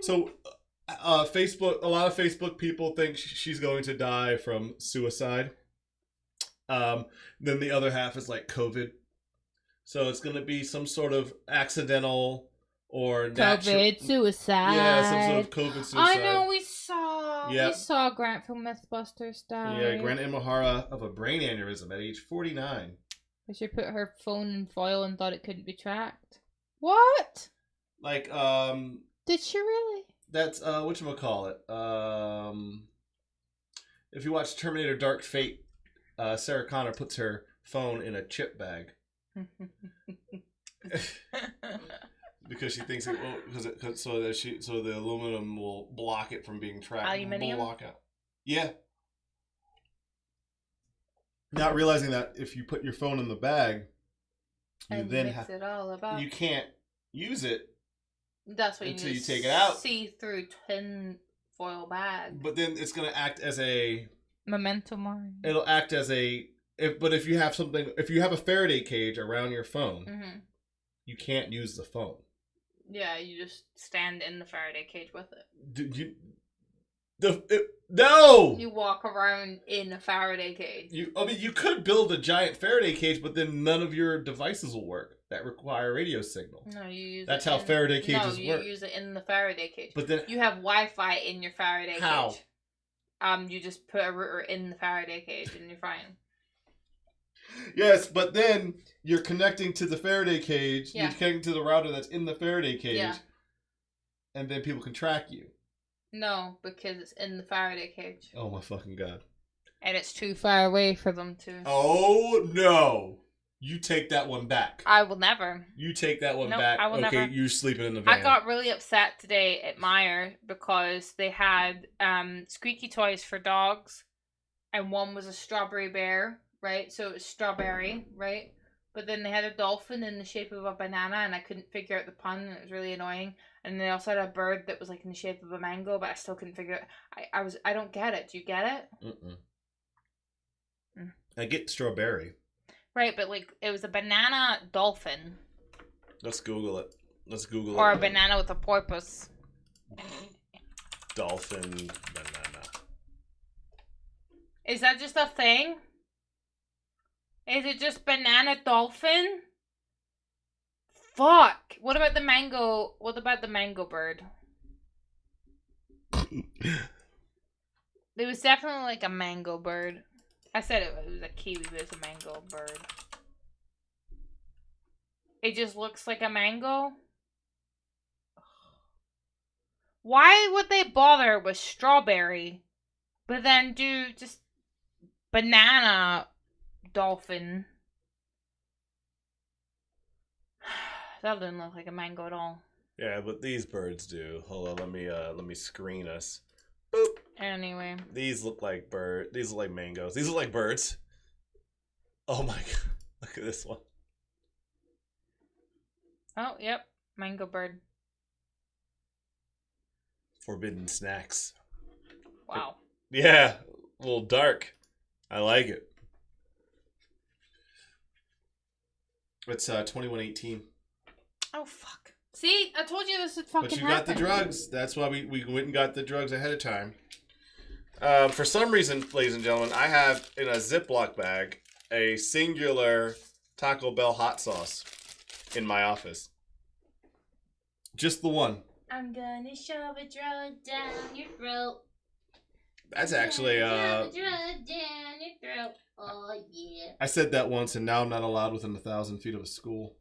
So, Facebook. A lot of Facebook people think she's going to die from suicide. Then the other half is like COVID. So it's going to be some sort of accidental or COVID suicide. Yeah, some sort of COVID suicide. I know we saw Grant from Mythbusters die. Yeah, Grant Imahara of a brain aneurysm at age 49. She put her phone in foil and thought it couldn't be tracked. What? Like, Did she really? That's, whatchamacallit. If you watch Terminator Dark Fate, Sarah Connor puts her phone in a chip bag. Because she thinks so the aluminum will block it from being tracked. Aluminium? Block out. Yeah. Not realizing that if you put your phone in the bag, you can't use it. That's what until you take it out. See-through tin foil bag. But then it's gonna act as a memento mori. It'll act as if you have a Faraday cage around your phone, you can't use the phone. Yeah, you just stand in the Faraday cage with it. No! You walk around in a Faraday cage. You could build a giant Faraday cage, but then none of your devices will work that require a radio signal. No, you use That's how Faraday cages work. No, you use it in the Faraday cage. But then you have Wi-Fi in your Faraday how? cage. You just put a router in the Faraday cage and you're fine. Yes, but then you're connecting to the Faraday cage. Yeah. You're connecting to the router that's in the Faraday cage. Yeah. And then people can track you. No, because it's in the Faraday cage. Oh my fucking god. And it's too far away for them to... Oh no. You take that one back. I will never. You take that one back. I will okay, never. You're sleeping in the van. I got really upset today at Meijer because they had squeaky toys for dogs. And one was a strawberry bear, right? So it was strawberry, right? But then they had a dolphin in the shape of a banana, and I couldn't figure out the pun, and it was really annoying. And they also had a bird that was like in the shape of a mango, but I still couldn't figure it. I don't get it. Do you get it? I get strawberry. Right, but like it was a banana dolphin. Let's Google it. Or a banana with a porpoise. Dolphin banana. Is that just a thing? Is it just banana dolphin? Fuck. What about the mango? What about the mango bird? It was definitely like a mango bird. I said it was a kiwi, but it's a mango bird. It just looks like a mango. Why would they bother with strawberry, but then do just banana dolphin? That doesn't look like a mango at all. Yeah, but these birds do. Hold on, let me screen us. Boop. Anyway. These look like These look like mangoes. These look like birds. Oh my god! Look at this one. Oh, yep, mango bird. Forbidden snacks. Wow. Yeah, a little dark. I like it. It's 2118. Oh fuck. See, I told you this would fucking But you happen. got the drugs. That's why we went and got the drugs ahead of time. For some reason, ladies and gentlemen, I have in a Ziploc bag a singular Taco Bell hot sauce in my office. Just the one. I'm gonna shove a drug down your throat. That's actually Shove a drug down your throat. Oh yeah. I said that once, and now I'm not allowed within 1,000 feet of a school.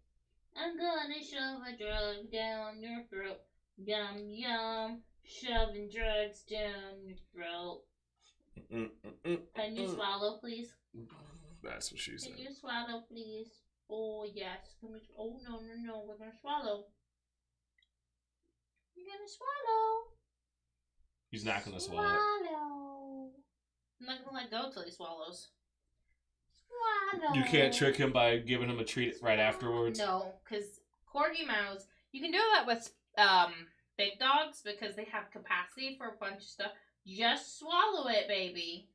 I'm gonna shove a drug down your throat. Yum yum. Shoving drugs down your throat. Can you swallow, please? That's what she said. Can you swallow, please? Oh yes. Can we? Oh no. We're gonna swallow. You're gonna swallow. He's not gonna swallow. I'm not gonna let go till he swallows. Swallow. You can't trick him by giving him a treat right afterwards. No, because corgi mouths. You can do that with big dogs because they have capacity for a bunch of stuff. Just swallow it, baby.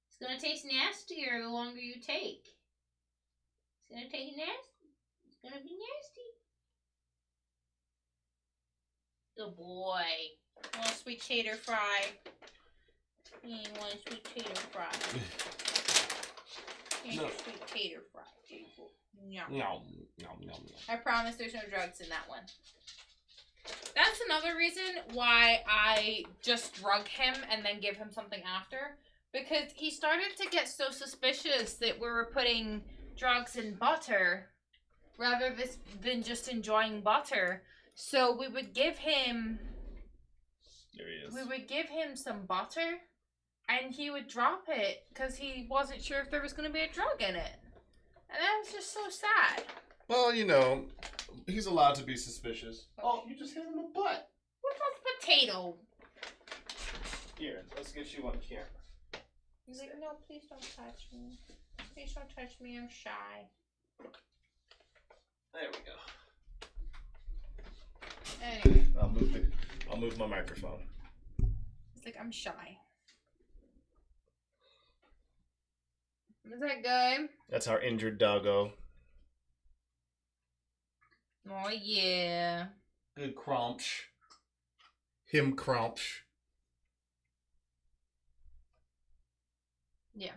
It's gonna taste nastier the longer you take. It's gonna taste nasty. It's gonna be nasty. Good boy. Want a sweet tater fry? You ain't want a sweet tater fry. You No. ain't a sweet tater fry, people. No. No. I promise there's no drugs in that one. That's another reason why I just drug him and then give him something after. Because he started to get so suspicious that we were putting drugs in butter rather than just enjoying butter. So we would give him... There he is. We would give him some butter and he would drop it because he wasn't sure if there was going to be a drug in it. And that was just so sad. Well, you know, he's allowed to be suspicious. Oh, you just hit him in the butt. What about potato? Here, let's get you on camera. He's like, no, please don't touch me. Please don't touch me, I'm shy. There we go. Anyway, I'll move my microphone. he's like, I'm shy. Is that good? That's our injured doggo. Oh, yeah. Good crunch. Him crunch. Yeah.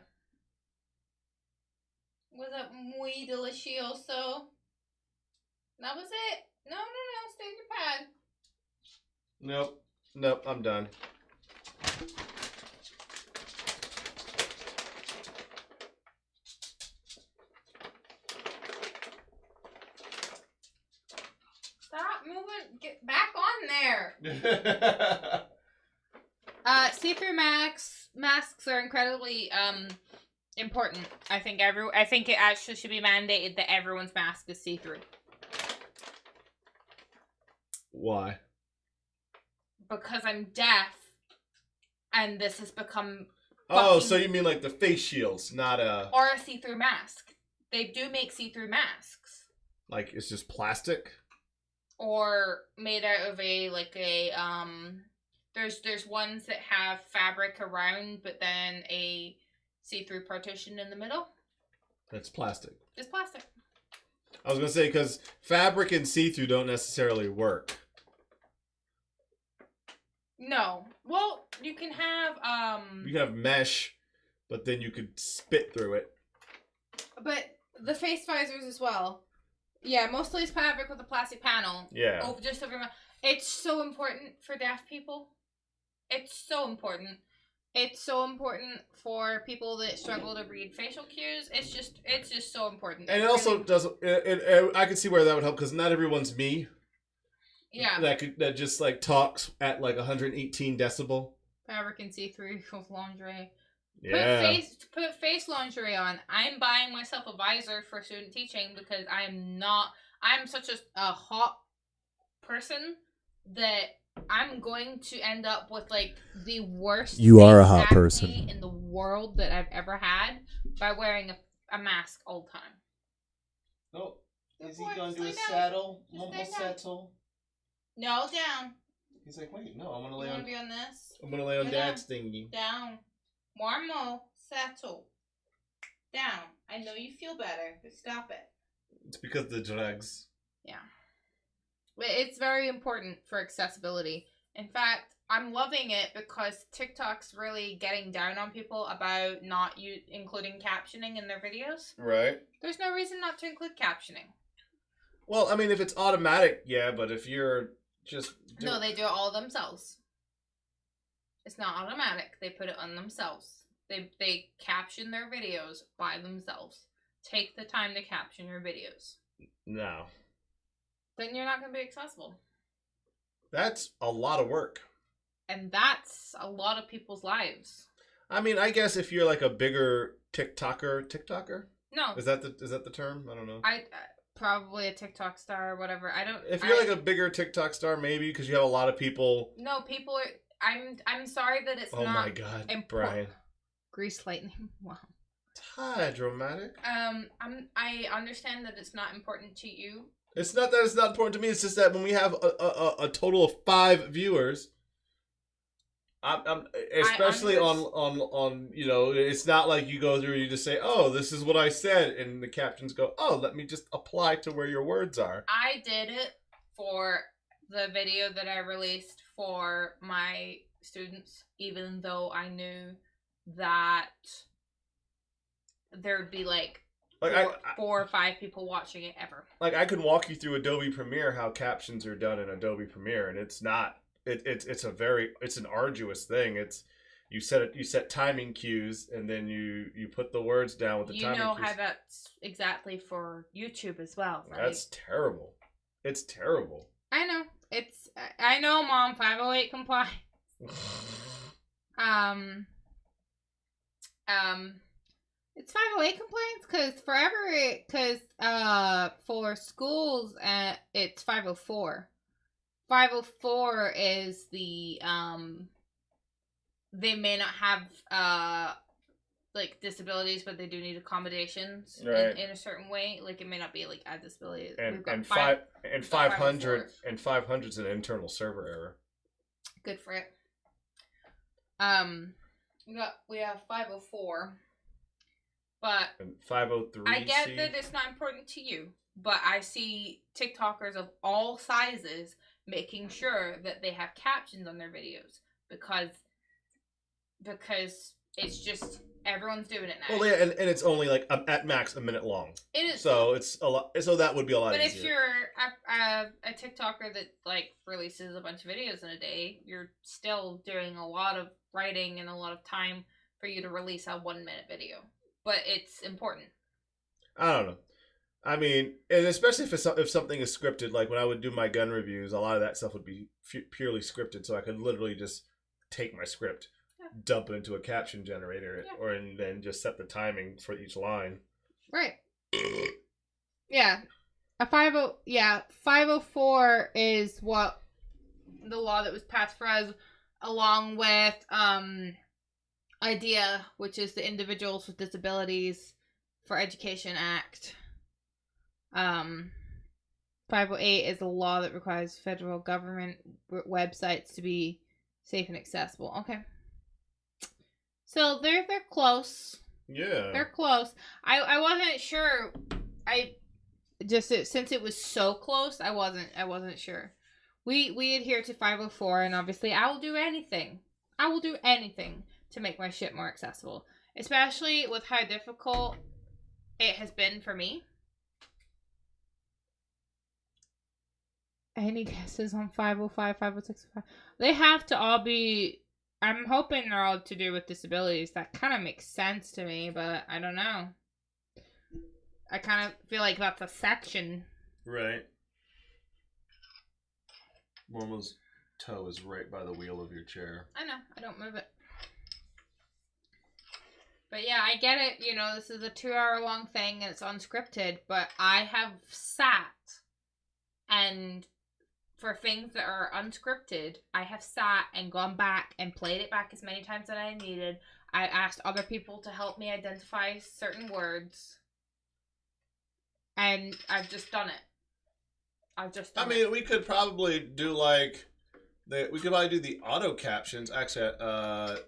Was that muy delicioso? That was it? No, stay in your pad. Nope, I'm done. Stop moving. Get back on there. See-through masks are incredibly important. I think it actually should be mandated that everyone's mask is see-through. Why? Because I'm deaf, and this has become. Oh, so you mean like the face shields, not a... Or a see-through mask. They do make see-through masks. Like, it's just plastic? Or made out of there's ones that have fabric around, but then a see-through partition in the middle. That's plastic. It's plastic. I was going to say, because fabric and see-through don't necessarily work. No. Well, you can have You can have mesh, but then you could spit through it. But the face visors as well. Yeah, mostly it's fabric with a plastic panel. Yeah. Over. It's so important for deaf people. It's so important. It's so important for people that struggle to read facial cues. It's just so important. And it also doesn't. I can see where that would help because not everyone's me. Yeah. That just like talks at like 118 decibel. If I ever can see through with lingerie. Yeah. Put face lingerie on. I'm buying myself a visor for student teaching because I'm such a hot person that I'm going to end up with like the worst. You are a hot person in the world that I've ever had by wearing a mask all the time. Oh, is he Boy, going to do a stay down. saddle? Just Mumble stay down. settle? No, down. He's like, wait, no, I'm gonna lay You on. want to be on this? I'm gonna lay on Lay Dad's thingy. Down. One more. Settle. Down. I know you feel better, but stop it. It's because of the drugs. Yeah. But it's very important for accessibility. In fact, I'm loving it because TikTok's really getting down on people about not including captioning in their videos. Right. There's no reason not to include captioning. Well, I mean, if it's automatic, yeah, but if you're just... No, they do it all themselves. It's not automatic. They put it on themselves. They caption their videos by themselves. Take the time to caption your videos. No. Then you're not going to be accessible. That's a lot of work. And that's a lot of people's lives. I mean, I guess if you're like a bigger TikToker? No. Is that the term? I don't know. Probably a TikTok star or whatever. If you're like a bigger TikTok star, maybe because you have a lot of people. No, people are. I'm sorry that it's not. Oh my God, Brian. Grease lightning. Wow. Hi, dramatic. I understand that it's not important to you. It's not that it's not important to me. It's just that when we have a total of 5 viewers, I'm especially on you know, it's not like you go through and you just say, oh, this is what I said, and the captions go, oh, let me just apply to where your words are. I did it for the video that I released for my students, even though I knew that there'd be like 4 or 5 people watching it ever. Like I can walk you through Adobe Premiere how captions are done in Adobe Premiere, and it's not. It's an arduous thing. You set timing cues, and then you put the words down with the timing cues. You know how that's exactly for YouTube as well. Like, that's terrible. It's terrible. I know. I know, Mom. 508 compliance. It's 508 compliance because for schools it's 504. 504 is the they may not have like disabilities, but they do need accommodations in a certain way. Like it may not be like a disability. And 500's an internal server error. Good for it. We have 504, but and 503. I get that it's not important to you, but I see TikTokers of all sizes making sure that they have captions on their videos because it's just everyone's doing it now. Well, yeah, and it's only like at max a minute long. It is. So it's a lot. So that would be a lot. But easier. If you're a TikToker that like releases a bunch of videos in a day, you're still doing a lot of writing and a lot of time for you to release a 1-minute video. But it's important. I don't know. I mean, and especially if something is scripted, like when I would do my gun reviews, a lot of that stuff would be purely scripted, so I could literally just take my script, dump it into a caption generator, and then just set the timing for each line. Right. Yeah. 504 is what the law that was passed for us, along with IDEA, which is the Individuals with Disabilities for Education Act. 508 is a law that requires federal government websites to be safe and accessible. Okay. So they're close. Yeah. They're close. I wasn't sure. Since it was so close, I wasn't sure. We adhere to 504, and obviously I will do anything. I will do anything to make my shit more accessible, especially with how difficult it has been for me. Any guesses on 505, 506, 5? They have to all be I'm hoping they're all to do with disabilities. That kind of makes sense to me, but I don't know. I kind of feel like that's a section. Right. Mormo's toe is right by the wheel of your chair. I know. I don't move it. But yeah, I get it. You know, this is a 2-hour-long thing and it's unscripted, but I have sat and for things that are unscripted, I have sat and gone back and played it back as many times as I needed. I asked other people to help me identify certain words. And I've just done it. I mean, we could probably do like... we could probably do the auto captions. Actually,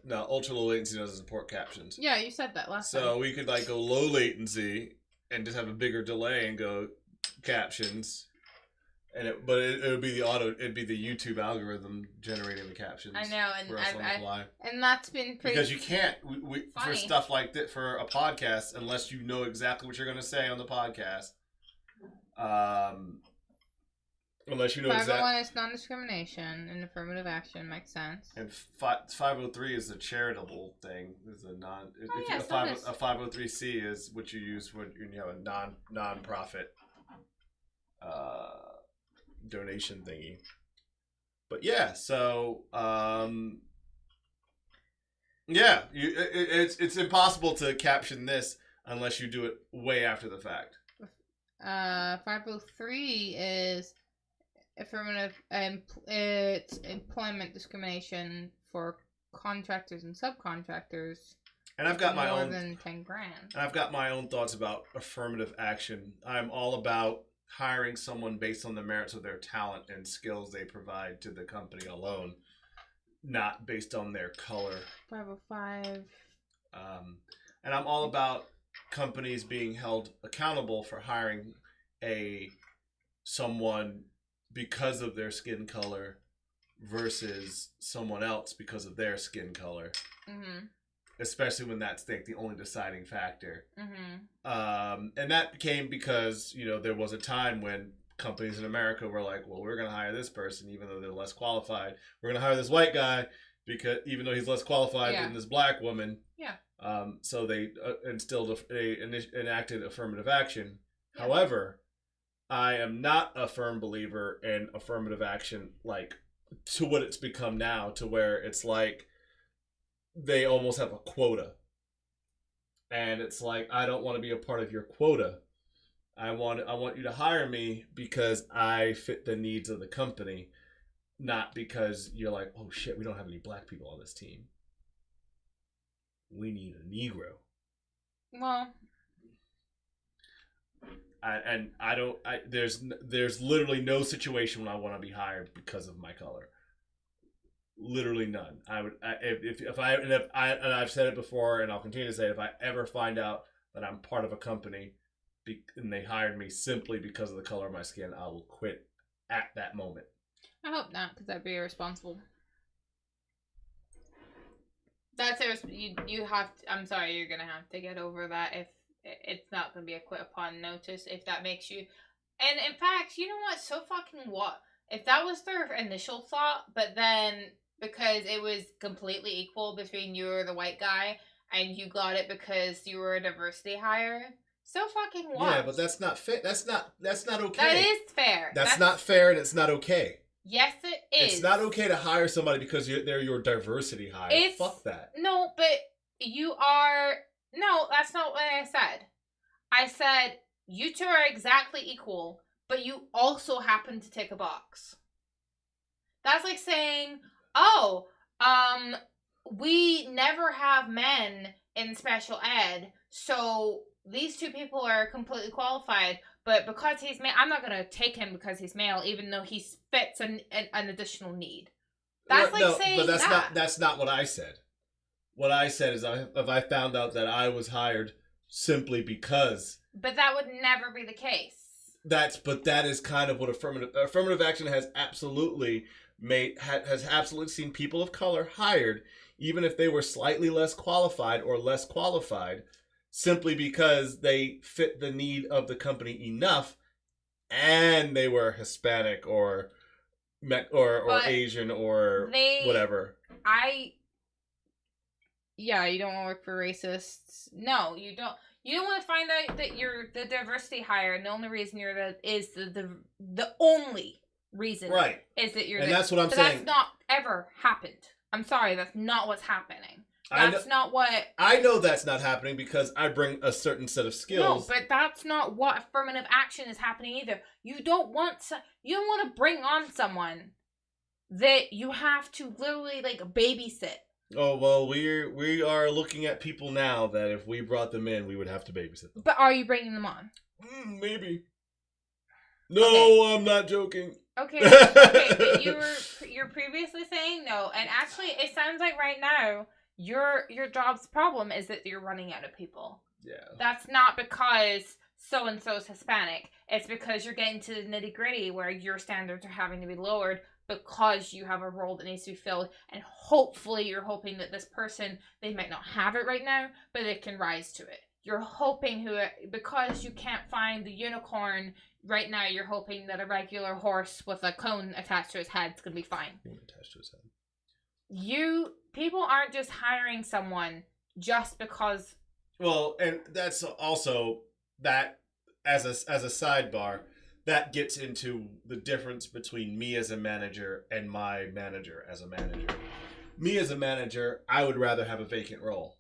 no, ultra low latency doesn't support captions. Yeah, you said that last time. So we could like go low latency and just have a bigger delay and go captions. It would be it'd be the YouTube algorithm generating the captions. I know, and for us on the fly. And that's been pretty. Because you can't for stuff like that for a podcast unless you know exactly what you're going to say on the podcast. Unless you know exactly. 501 is non-discrimination and affirmative action makes sense. And 503 is a charitable thing. Is a non. A 503c is what you use when you have a non-profit donation thingy. But yeah, so yeah, it's impossible to caption this unless you do it way after the fact. 503 is affirmative. It's employment discrimination for contractors and subcontractors. And I've got my own more than 10 grand. And I've got my own thoughts about affirmative action. I'm all about hiring someone based on the merits of their talent and skills they provide to the company alone, not based on their color. 505. And I'm all about companies being held accountable for hiring someone because of their skin color versus someone else because of their skin color. Mm-hmm. Especially when that's like the only deciding factor. Mm-hmm. And that came because, you know, there was a time when companies in America were like, well, we're going to hire this person even though they're less qualified. We're going to hire this white guy because even though he's less qualified than this black woman. Yeah. So they enacted affirmative action. Yeah. However, I am not a firm believer in affirmative action like to what it's become now, to where it's like they almost have a quota. And it's like, I don't want to be a part of your quota. I want you to hire me because I fit the needs of the company, not because you're like, oh shit, we don't have any black people on this team. We need a Negro. Well, there's literally no situation when I want to be hired because of my color. Literally none. I've said it before, and I'll continue to say it. If I ever find out that I'm part of a company and they hired me simply because of the color of my skin, I will quit at that moment. I hope not, because that'd be irresponsible. That's you have. I'm sorry, you're gonna have to get over that. If it's not gonna be a quit upon notice, if that makes you. And in fact, you know what? So fucking what? If that was their initial thought, but then because it was completely equal between you or the white guy, and you got it because you were a diversity hire, so fucking what? Yeah, but that's not fair. That's not okay. That is fair. That's not fair, and it's not okay. Yes, it is. It's not okay to hire somebody because they're your diversity hire. Fuck that. No, but you are. No, that's not what I said. I said you two are exactly equal, but you also happen to tick a box. That's like saying, oh, we never have men in special ed, so these two people are completely qualified, but because he's male, I'm not going to take him because he's male, even though he fits an additional need. That's saying but that's not what I said. What I said is if I found out that I was hired simply because... But that would never be the case. But that is kind of what affirmative action has absolutely seen people of color hired, even if they were slightly less qualified or less qualified, simply because they fit the need of the company enough, and they were Hispanic or Asian or whatever. yeah, you don't want to work for racists. No, you don't. You don't want to find out that you're the diversity hire, and the only reason you're the only reason Right. is that you're. And that's what I'm but saying. That's not ever happened. I'm sorry, that's not what's happening. That's not what. I know that's not happening because I bring a certain set of skills. No, but that's not what affirmative action is happening either. You don't want to bring on someone that you have to literally like babysit. Oh well, we are looking at people now that if we brought them in, we would have to babysit them. But are you bringing them on? Maybe. No, I'm not joking. Okay, but you're previously saying no, and actually, it sounds like right now your job's problem is that you're running out of people. Yeah. That's not because so and so's Hispanic. It's because you're getting to the nitty gritty where your standards are having to be lowered because you have a role that needs to be filled, and hopefully you're hoping that this person, they might not have it right now, but they can rise to it. You're hoping because you can't find the unicorn right now, you're hoping that a regular horse with a cone attached to his head is going to be fine. Attached to his head. People aren't just hiring someone just because. Well, and that's also that as a sidebar, that gets into the difference between me as a manager and my manager as a manager. Me as a manager, I would rather have a vacant role.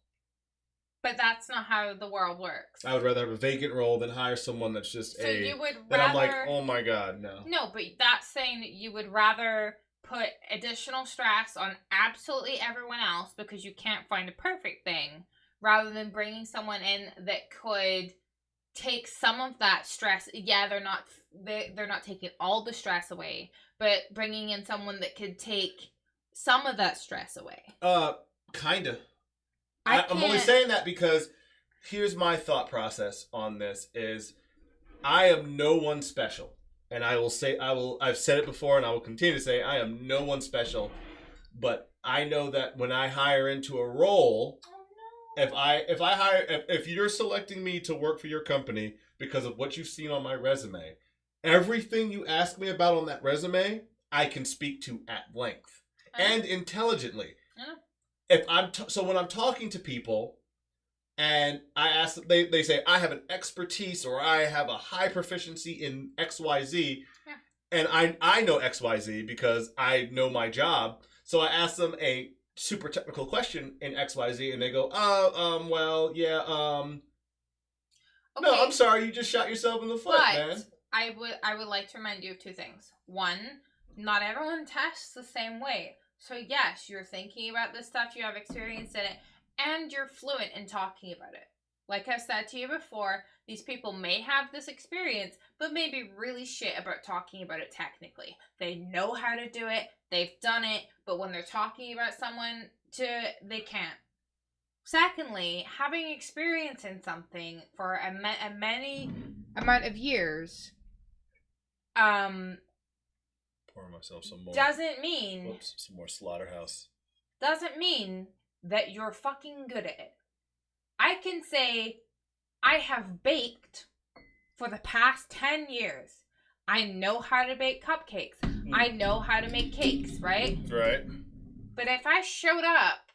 But that's not how the world works. I would rather have a vacant role than hire someone that's just you would rather. That I'm like, oh my god, no. No, but that's saying that you would rather put additional stress on absolutely everyone else because you can't find a perfect thing, rather than bringing someone in that could take some of that stress. Yeah, they're not taking all the stress away, but bringing in someone that could take some of that stress away. Kinda. I'm only saying that because here's my thought process on this is I am no one special. And I've said it before and I will continue to say I am no one special. But I know that when I hire into a role, if you're selecting me to work for your company because of what you've seen on my resume, everything you ask me about on that resume, I can speak to at length and intelligently. So when I'm talking to people and I ask them, they say I have an expertise or I have a high proficiency in XYZ, and I know XYZ because I know my job. So I ask them a super technical question in XYZ and they go, well, yeah, okay. No, I'm sorry, you just shot yourself in the foot, man. I would like to remind you of two things. One, not everyone tests the same way. So yes, you're thinking about this stuff, you have experience in it, and you're fluent in talking about it. Like I've said to you before, these people may have this experience, but may be really shit about talking about it technically. They know how to do it, they've done it, but when they're talking about someone, they can't. Secondly, having experience in something for a many amount of years, Pour myself some more. Doesn't mean some more slaughterhouse. Doesn't mean that you're fucking good at it. I can say I have baked for the past 10 years. I know how to bake cupcakes. I know how to make cakes, right? Right. But if I showed up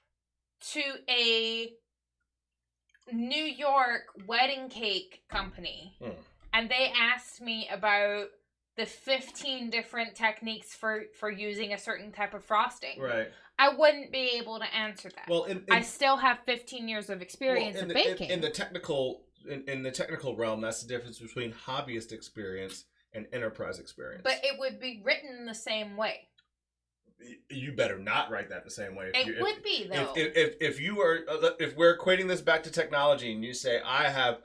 to a New York wedding cake company and they asked me about the 15 different techniques for using a certain type of frosting. Right. I wouldn't be able to answer that. Well, I still have 15 years of experience in baking. In the technical realm, that's the difference between hobbyist experience and enterprise experience. But it would be written the same way. You better not write that the same way. It would be though. If we're equating this back to technology, and you say I have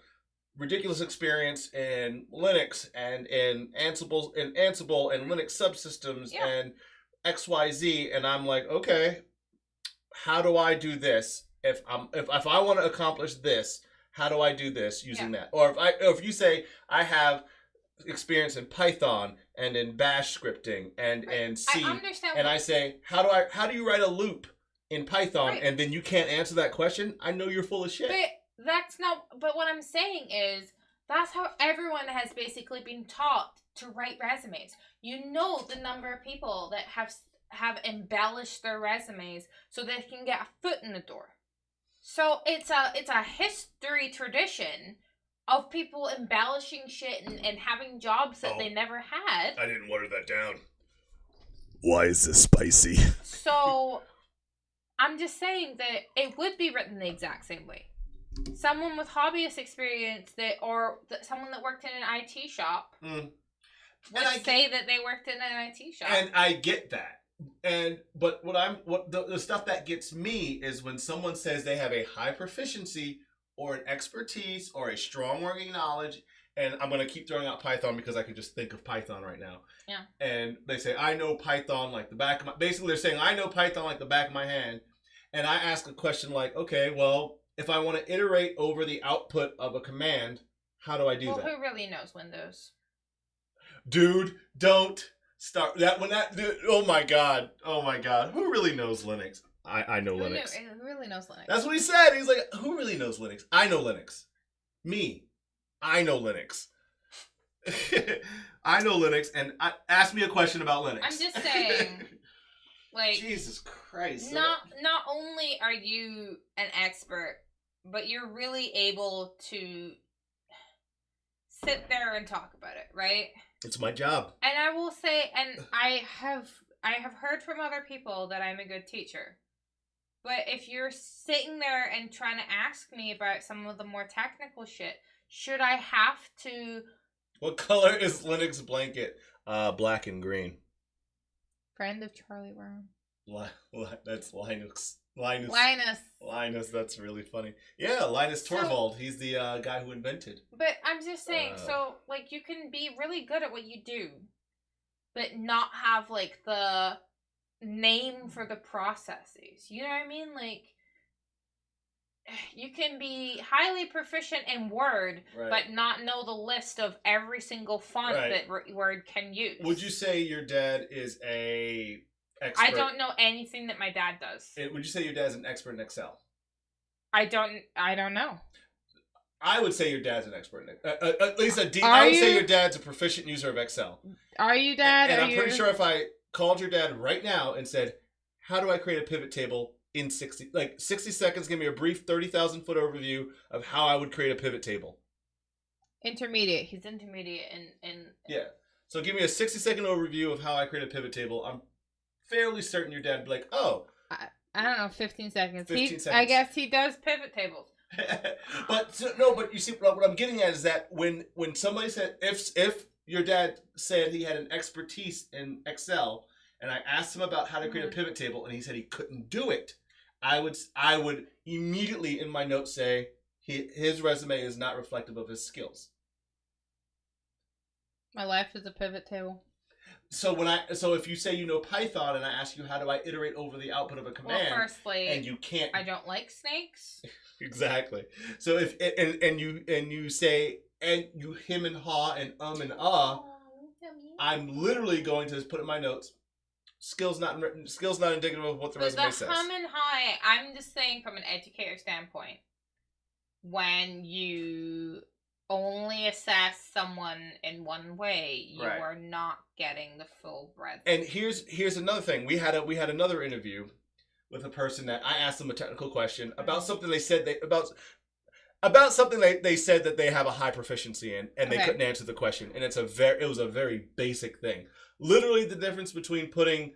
ridiculous experience in Linux and in Ansible and Linux subsystems and XYZ, and I'm like, okay, how do I do this? If I want to accomplish this, how do I do this using that? Or if you say I have experience in Python and in Bash scripting and in C, I say how do you write a loop in Python, and then you can't answer that question, I know you're full of shit. But what I'm saying is that's how everyone has basically been taught to write resumes. You know the number of people that have embellished their resumes so they can get a foot in the door. So it's a history tradition of people embellishing shit and having jobs that they never had. I didn't water that down. Why is this spicy? So I'm just saying that it would be written the exact same way. Someone with hobbyist experience someone that worked in an IT shop would say that they worked in an IT shop. And I get that. But the stuff that gets me is when someone says they have a high proficiency or an expertise or a strong working knowledge, and I'm going to keep throwing out Python because I can just think of Python right now. Yeah. And they say, I know Python like the back of my... Basically, they're saying, I know Python like the back of my hand. And I ask a question like, okay, well, if I want to iterate over the output of a command, how do I do that? Well, who really knows Windows? Dude, don't start that when that... Dude, oh my god. Who really knows Linux? I know Linux. Who really knows Linux? That's what he said. He's like, who really knows Linux? I know Linux. Me. I know Linux. I know Linux, and ask me a question about Linux. I'm just saying, like, Jesus Christ. Not only are you an expert, but you're really able to sit there and talk about it, right? It's my job. And I will say, and I have heard from other people that I'm a good teacher. But if you're sitting there and trying to ask me about some of the more technical shit, should I have to... What color is Linux blanket? Black and green. Friend of Charlie Brown. That's Linus. Linus, that's really funny. Yeah, Linus Torvald. He's the guy who invented. But I'm just saying, so, like, you can be really good at what you do, but not have, like, the name for the processes. You know what I mean? Like, you can be highly proficient in Word, but not know the list of every single font that Word can use. Would you say your dad is a expert? I don't know anything that my dad does. Would you say your dad's an expert in Excel? I don't know. I would say your dad's an expert in at least I would say your dad's a proficient user of Excel. Are you, Dad? And I'm pretty sure if I called your dad right now and said, how do I create a pivot table in 60 seconds, give me a brief 30,000 foot overview of how I would create a pivot table. Intermediate. He's intermediate in Yeah. So give me a 60-second overview of how I create a pivot table. I'm fairly certain your dad would be like, oh. I don't know, 15 seconds. 15 seconds. I guess he does pivot tables. But you see, what I'm getting at is that when somebody said, if your dad said he had an expertise in Excel, and I asked him about how to create a pivot table, and he said he couldn't do it, I would immediately in my notes say his resume is not reflective of his skills. My life is a pivot table. So if you say you know Python, and I ask you how do I iterate over the output of a command, well, firstly, and you can't, I don't like snakes. Exactly. So if you say and you him and haw and and I'm literally going to put in my notes. Skills not indicative of what the resume says. The hum and high, I'm just saying from an educator standpoint, when you only assess someone in one way, you are not getting the full breadth. And here's another thing. We had another interview with a person that I asked them a technical question about something they said about something they said that they have a high proficiency in, and they couldn't answer the question. And it was a very basic thing. Literally the difference between putting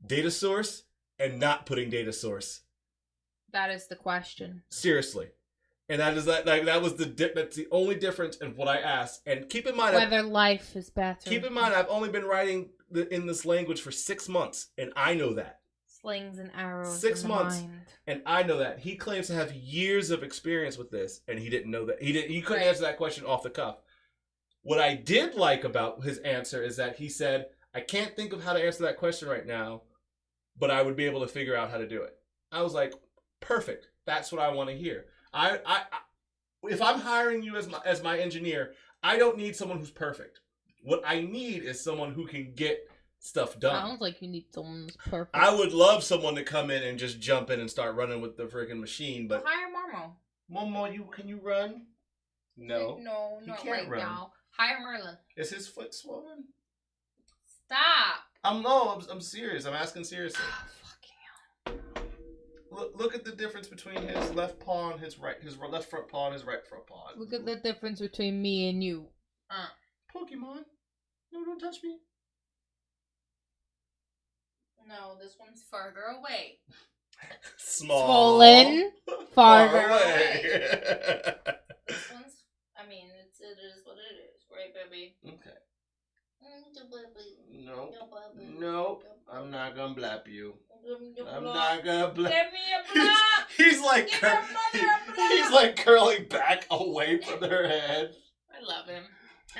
data source and not putting data source. That is the question. Seriously. And that's the only difference in what I asked. And keep in mind whether life is better. Keep in mind I've only been writing in this language for 6 months, and I know that. Slings and arrows. 6 months, mind. And I know that. He claims to have years of experience with this, and he didn't know that. He couldn't answer that question off the cuff. What I did like about his answer is that he said, I can't think of how to answer that question right now, but I would be able to figure out how to do it. I was like, perfect. That's what I want to hear. If I'm hiring you as my engineer, I don't need someone who's perfect. What I need is someone who can get stuff done. Sounds like you need someone who's perfect. I would love someone to come in and just jump in and start running with the freaking machine, but hire Momo. Momo, can you run? No. No, you not can't right run. now. Hire Merlin. Is his foot swollen? Stop. I'm serious. I'm asking seriously. Fucking hell. look at the difference between his left paw and his left front paw and his right front paw. Look at the difference between me and you. Pokemon. No, don't touch me. No, this one's farther away. Swollen. Farther Far away. This one's, I mean, it is what it is, right, baby? Okay. Nope. I'm not gonna blap you. I'm not gonna blap. Give me a blap. He's like Give your mother a blap. he's like curling back away from her head. I love him.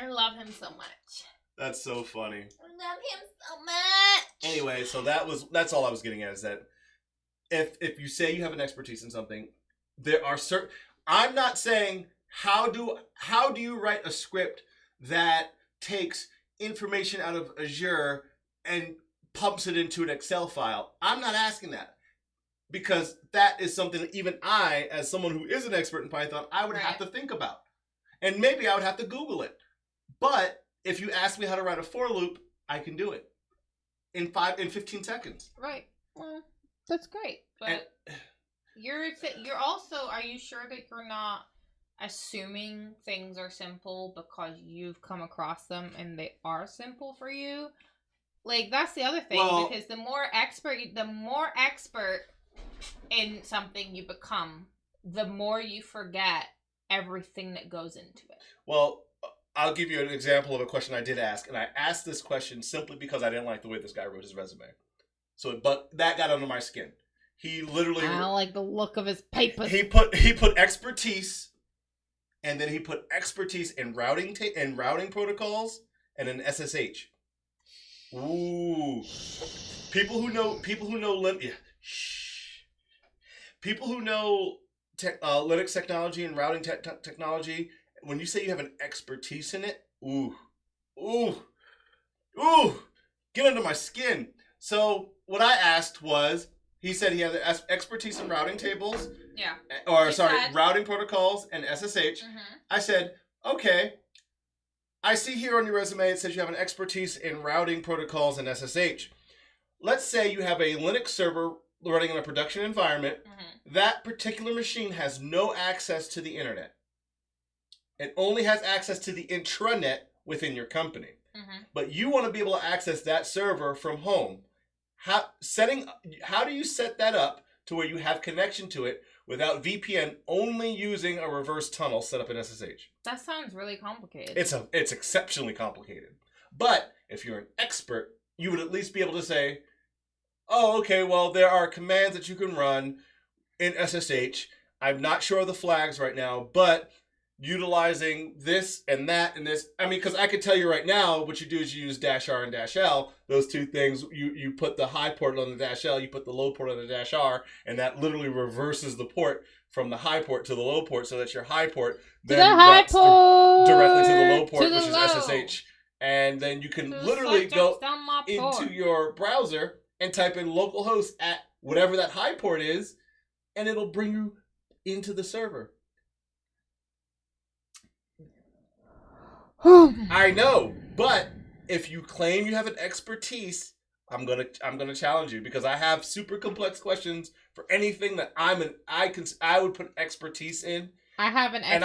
I love him so much. That's so funny. I love him so much. Anyway, so that's all I was getting at, is that if you say you have an expertise in something, there are certain. I'm not saying how do you write a script that takes information out of Azure and pumps it into an Excel file. I'm not asking that, because that is something that even I, as someone who is an expert in Python, I would have to think about, and maybe I would have to Google it. But if you ask me how to write a for loop, I can do it in 15 seconds. Right. Well, that's great. But you're also, are you sure that you're not assuming things are simple because you've come across them and they are simple for you? Like, that's the other thing, because the more expert in something you become, the more you forget everything that goes into it. Well, I'll give you an example of a question I did ask, and I asked this question simply because I didn't like the way this guy wrote his resume. But that got under my skin. He literally, I don't like the look of his papers. He put expertise, and then he put expertise in routing protocols and in SSH. Ooh, people who know Linux technology and routing technology. When you say you have an expertise in it, ooh, get under my skin. So what I asked was, he said he has expertise in routing tables. Yeah. Routing protocols and SSH. Mm-hmm. I said, okay. I see here on your resume it says you have an expertise in routing protocols and SSH. Let's say you have a Linux server running in a production environment. Mm-hmm. That particular machine has no access to the internet. It only has access to the intranet within your company. Mm-hmm. But you want to be able to access that server from home. How do you set that up to where you have connection to it without VPN, only using a reverse tunnel set up in SSH? That sounds really complicated. It's exceptionally complicated. But if you're an expert, you would at least be able to say, oh, okay, well, there are commands that you can run in SSH. I'm not sure of the flags right now, but utilizing this and that and this. I mean, because I could tell you right now, what you do is you use -R and -L. Those two things, you put the high port on the -L, you put the low port on the -R, and that literally reverses the port from the high port to the low port, so that your high port then routes directly to the low port, which is SSH. And then you can literally go into your browser and type in localhost at whatever that high port is, and it'll bring you into the server. I know, but if you claim you have an expertise, I'm gonna challenge you, because I have super complex questions for anything that I would put expertise in. I have an expert, and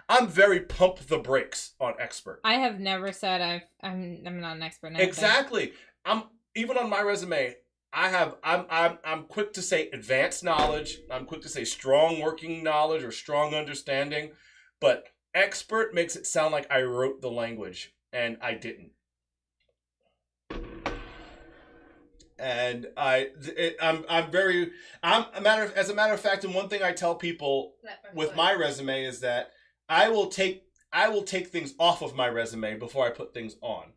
I'm very pump the brakes on expert. I have never said I'm not an expert in anything. Exactly. I'm even on my resume. I'm quick to say advanced knowledge. I'm quick to say strong working knowledge or strong understanding, but expert makes it sound like I wrote the language, and I didn't. And as a matter of fact, and one thing I tell people with my resume is that I will take things off of my resume before I put things on,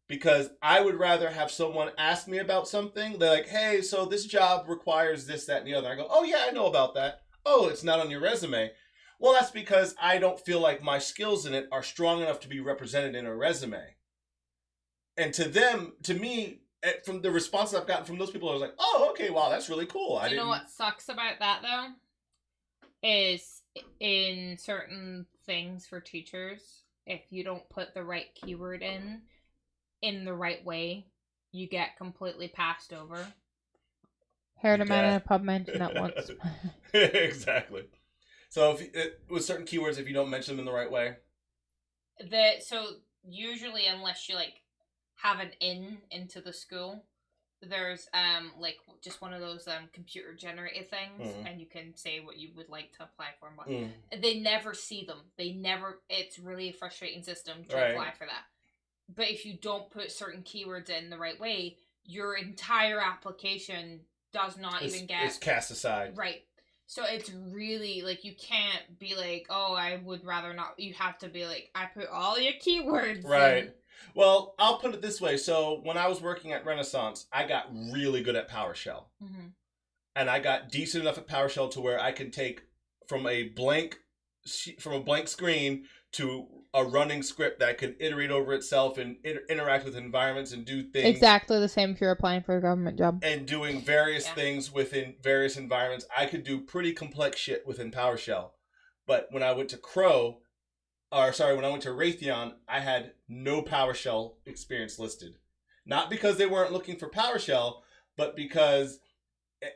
because I would rather have someone ask me about something. They're like, hey, so this job requires this, that, and the other. I go, oh yeah, I know about that. Oh, it's not on your resume. Well, that's because I don't feel like my skills in it are strong enough to be represented in a resume. And to me, from the responses I've gotten from those people, I was like, oh, okay, wow, that's really cool. You know what sucks about that, though? Is in certain things for teachers, if you don't put the right keyword in the right way, you get completely passed over. Heard a man in a pub mention that once. Exactly. So with certain keywords, if you don't mention them in the right way. So usually, unless you like have an into the school, there's like just one of those computer generated things, and you can say what you would like to apply for, but they never see them. It's really a frustrating system to apply for that. But if you don't put certain keywords in the right way, your entire application does not even get... It's cast aside. Right. So it's really, like, you can't be like, oh, I would rather not. You have to be like, I put all your keywords right. in. Well, I'll put it this way. So when I was working at Renaissance, I got really good at PowerShell. Mm-hmm. And I got decent enough at PowerShell to where I can take from a blank screen to a running script that can iterate over itself and interact with environments and do things. Exactly the same if you're applying for a government job. And doing various things within various environments. I could do pretty complex shit within PowerShell. But when I went to when I went to Raytheon, I had no PowerShell experience listed. Not because they weren't looking for PowerShell, but because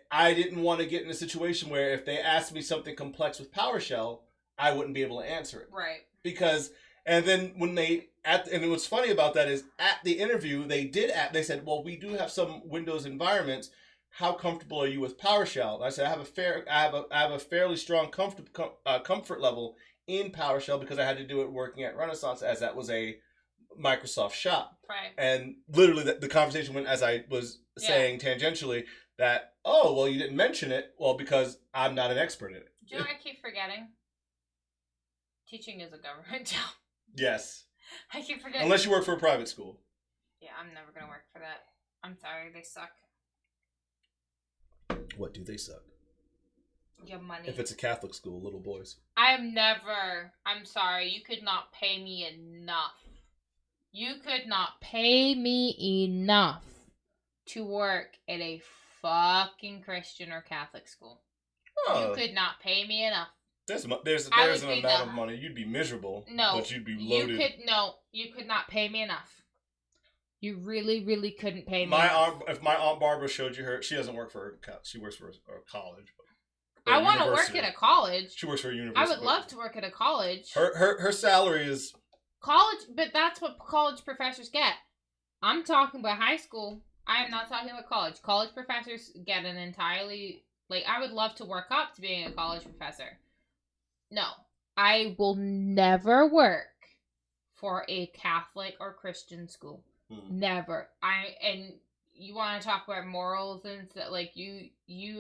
I didn't want to get in a situation where if they asked me something complex with PowerShell, I wouldn't be able to answer it. Right. Because, and then when and what's funny about that is at the interview, they said, well, we do have some Windows environments. How comfortable are you with PowerShell? And I said, I have a fairly strong comfort level in PowerShell because I had to do it working at Renaissance as that was a Microsoft shop. Right. And literally the conversation went as I was saying tangentially that, oh, well, you didn't mention it. Well, because I'm not an expert in it. Do you know what I keep forgetting? Teaching is a government job. Yes. I keep forgetting. Unless you work for a private school. Yeah, I'm never going to work for that. I'm sorry, they suck. What do they suck? Your money. If it's a Catholic school, little boys. I'm sorry, you could not pay me enough. You could not pay me enough to work at a fucking Christian or Catholic school. Oh. You could not pay me enough. There's an amount of money. You'd be miserable. No. But you'd be loaded. You could not pay me enough. You really, really couldn't pay me enough. If my Aunt Barbara showed you she doesn't work for she works for a college. I want to work at a college. She works for a university. I would love to work at a college. Her salary is... College, but that's what college professors get. I'm talking about high school. I am not talking about college. College professors get an entirely... Like, I would love to work up to being a college professor. No, I will never work for a Catholic or Christian school. Never. And you want to talk about morals and stuff, like you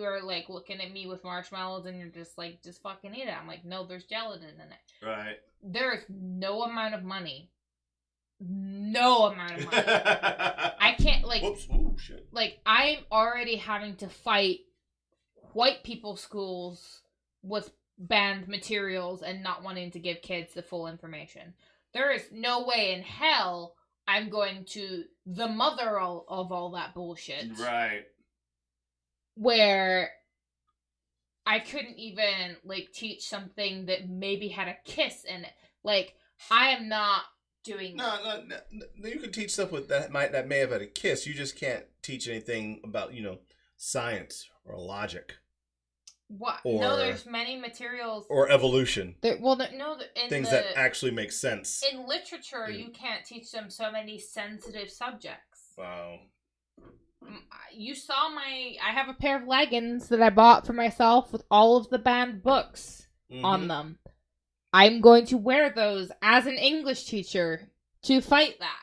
are like looking at me with marshmallows and you're just like, just fucking eat it. I'm like, no, there's gelatin in it. Right. There is no amount of money. I can't like. Whoops. Ooh, shit. Like, I'm already having to fight white people's schools with banned materials and not wanting to give kids the full information. There is no way in hell I'm going to the mother of all that bullshit. Right. Where I couldn't even, like, teach something that maybe had a kiss in it. Like, I am not doing... No, you can teach stuff with that may have had a kiss. You just can't teach anything about, science or logic. What? No, there's many materials. Or evolution. Things that actually make sense. In literature, you can't teach them so many sensitive subjects. Wow. You saw I have a pair of leggings that I bought for myself with all of the banned books on them. I'm going to wear those as an English teacher to fight that.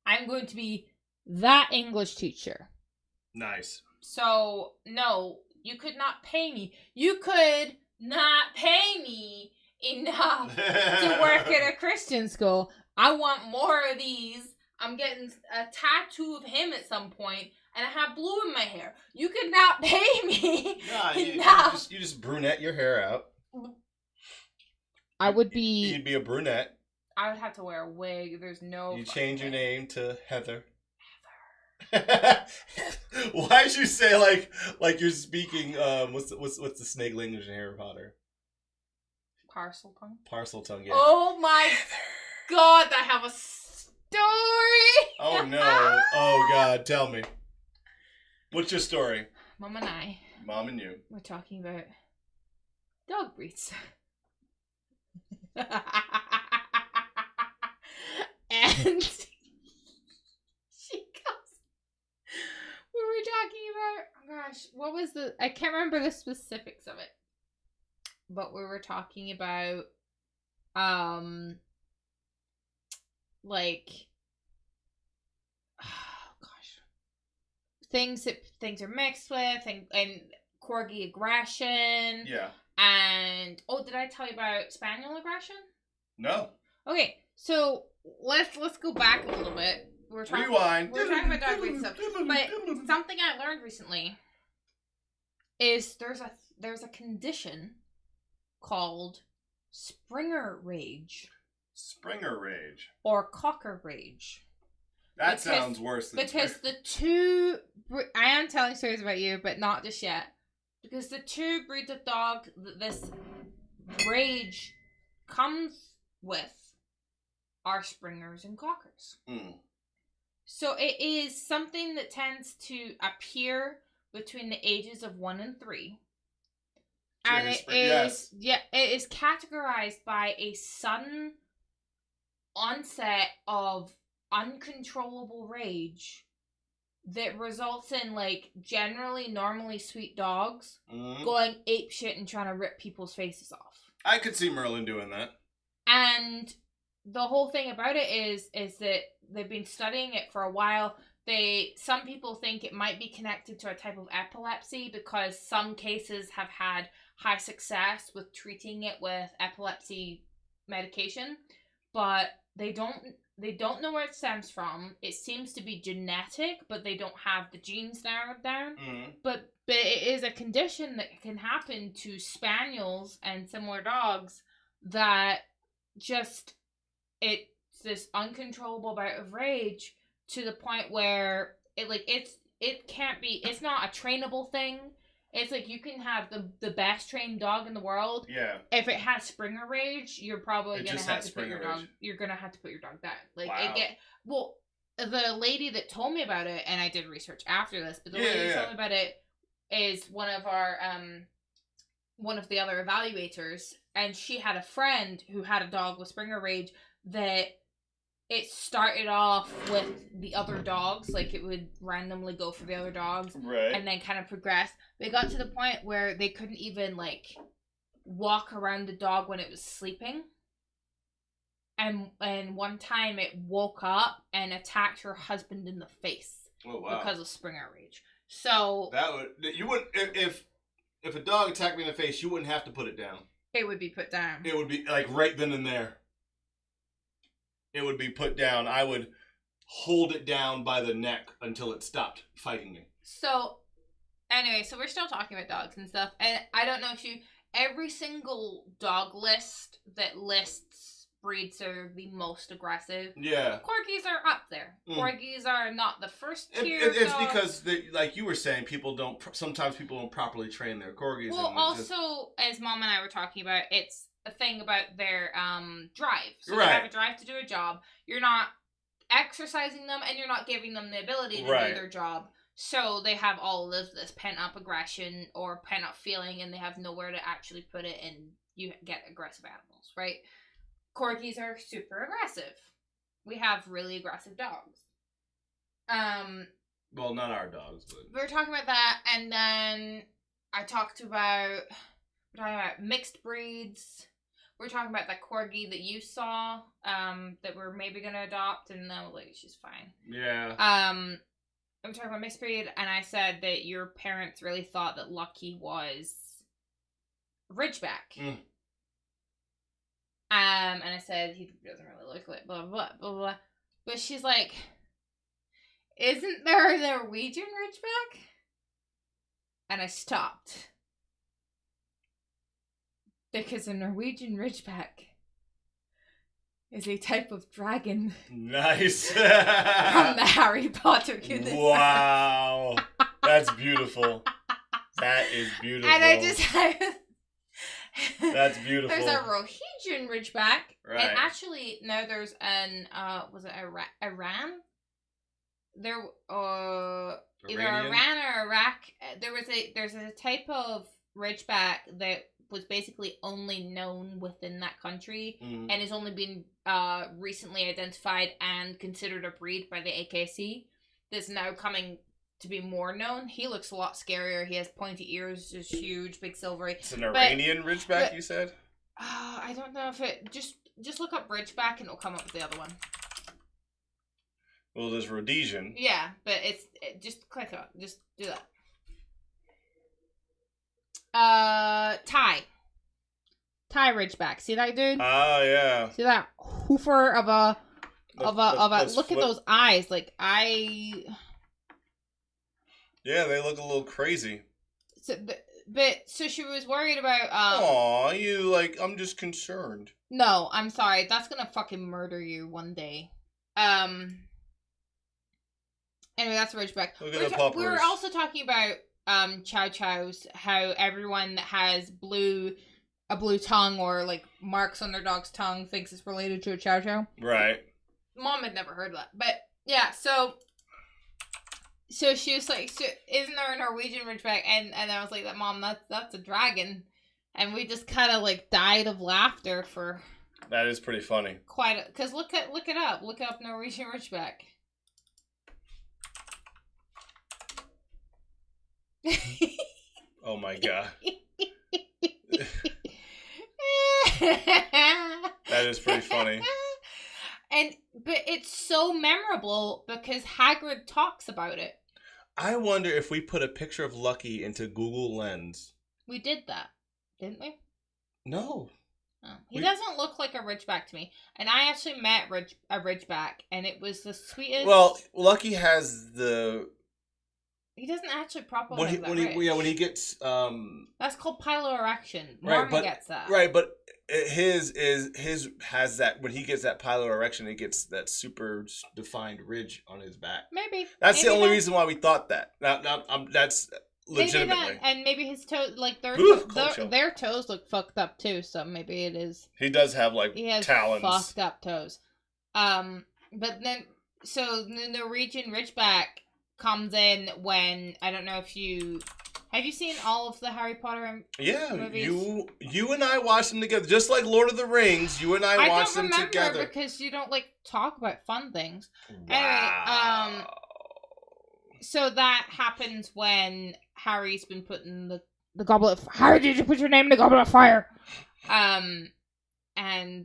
I'm going to be that English teacher. Nice. So, no, you could not pay me. You could not pay me enough to work at a Christian school. I want more of these. I'm getting a tattoo of him at some point, and I have blue in my hair. You could not pay me enough. You just brunette your hair out. I would be... You'd be a brunette. I would have to wear a wig. There's no... You change your name to Heather. Why'd you say like you're speaking what's the snake language in Harry Potter? Parseltongue, yeah. Oh my god, I have a story. Oh no. Oh god, tell me. What's your story? Mom and I. Mom and you. We're talking about dog breeds. And she goes, we were talking about, oh gosh, what was I can't remember the specifics of it. But we were talking about, like, oh gosh, things are mixed with, and corgi aggression. Yeah. And did I tell you about spaniel aggression? No. Okay, so let's go back a little bit. Rewind. We're talking about dog breed stuff, but something I learned recently is there's a condition called Springer rage. Springer rage. Or cocker rage. That sounds worse than because the two. I am telling stories about you, but not just yet. Because the two breeds of dog that this rage comes with are Springers and Cockers. Mm. So it is something that tends to appear between the ages of 1 and 3. And it is categorized by a sudden onset of uncontrollable rage that results in, like, generally normally sweet dogs going apeshit and trying to rip people's faces off. I could see Merlin doing that. And the whole thing about it is that they've been studying it for a while. Some people think it might be connected to a type of epilepsy because some cases have had high success with treating it with epilepsy medication, but they don't know where it stems from. It seems to be genetic, but they don't have the genes narrowed down. Mm-hmm. But it is a condition that can happen to spaniels and similar dogs that just, it's this uncontrollable bout of rage to the point where it's not a trainable thing. It's like you can have the best trained dog in the world. Yeah. If it has Springer rage, you're probably gonna have to put your dog. You're gonna have to put your dog down. Like wow. The lady that told me about it, and I did research after this, but the lady that told me about it is one of the other evaluators, and she had a friend who had a dog with Springer rage that it started off with the other dogs, like it would randomly go for the other dogs, right, and then kind of progress. They got to the point where they couldn't even, like, walk around the dog when it was sleeping. And one time it woke up and attacked her husband in the face. Oh, wow. Because of Springer rage. So you wouldn't, if a dog attacked me in the face, you wouldn't have to put it down. It would be put down. It would be, like, right then and there. It would be put down. I would hold it down by the neck until it stopped fighting me. So, anyway, so we're still talking about dogs and stuff. And I don't know if every single dog list that lists breeds that are the most aggressive. Yeah. Corgis are up there. Corgis are not the first tier. It's because, like you were saying, sometimes people don't properly train their corgis. Well, also, as Mom and I were talking about, it's a thing about their drive. So they have a drive to do a job. You're not exercising them, and you're not giving them the ability to do their job. So they have all of this pent-up aggression or pent-up feeling, and they have nowhere to actually put it, and you get aggressive animals, right? Corgis are super aggressive. We have really aggressive dogs. Well, not our dogs, but we were talking about that, and then I talked about mixed breeds. We're talking about that corgi that you saw, that we're maybe gonna adopt, and then like she's fine. Yeah. I'm talking about mixed breed, and I said that your parents really thought that Lucky was Ridgeback. And I said he doesn't really look like blah blah blah blah. But she's like, isn't there a Norwegian Ridgeback? And I stopped. Because a Norwegian Ridgeback is a type of dragon. Nice. From the Harry Potter universe. Wow. That's beautiful. That is beautiful. And I just... That's beautiful. There's a Rohingyan Ridgeback. Right. And actually, no, there's an, was it a ram? there either Iranian? Iran or Iraq. There's a type of Ridgeback that was basically only known within that country and has only been recently identified and considered a breed by the AKC. That's now coming to be more known. He looks a lot scarier. He has pointy ears, just huge, big silvery. It's an Iranian Ridgeback, you said? I don't know if it just look up Ridgeback and it'll come up with the other one. Well, there's Rhodesian. Yeah, but just click on, just do that. Thai Ridgeback. See that dude? Ah, yeah. See that hoofer of a Let's look at those eyes. Like Yeah, they look a little crazy. So she was worried about Aw, I'm just concerned. No, I'm sorry. That's gonna fucking murder you one day. Anyway, that's Ridgeback. Look at the puppers. We were also talking about chow chows, how everyone that has a blue tongue or like marks on their dog's tongue thinks it's related to a chow chow. Right. Mom had never heard of that. But yeah, so she was like, isn't there a Norwegian Ridgeback? And I was like, Mom, that's a dragon. And we just kind of like died of laughter for That is pretty funny. because look it up. Look up Norwegian Ridgeback. Oh my god. That is pretty funny. But it's so memorable because Hagrid talks about it. I wonder if we put a picture of Lucky into Google Lens. We did that, didn't we? No. Oh. He doesn't look like a Ridgeback to me. And I actually met a Ridgeback, and it was the sweetest. Well, Lucky has the. He doesn't actually properly When have that ridge. when he gets That's called piloerection. Right, Norman but gets that. right, but his has that when he gets that piloerection, he gets that super defined ridge on his back. Maybe That's maybe the only reason why we thought that. That's legitimately. Maybe that, and maybe his toes, like their toes look fucked up too. So maybe it is. He does have He has talons. fucked up toes. But then so the Norwegian Ridgeback comes in when I don't know if you have you seen all of the Harry Potter movies? you and I watched them together, just like Lord of the Rings. You and I watched them together. I don't remember because you don't like talk about fun things. Wow. Anyway, so that happens when Harry's been put in the goblet. Harry, did you put your name in the goblet of fire? And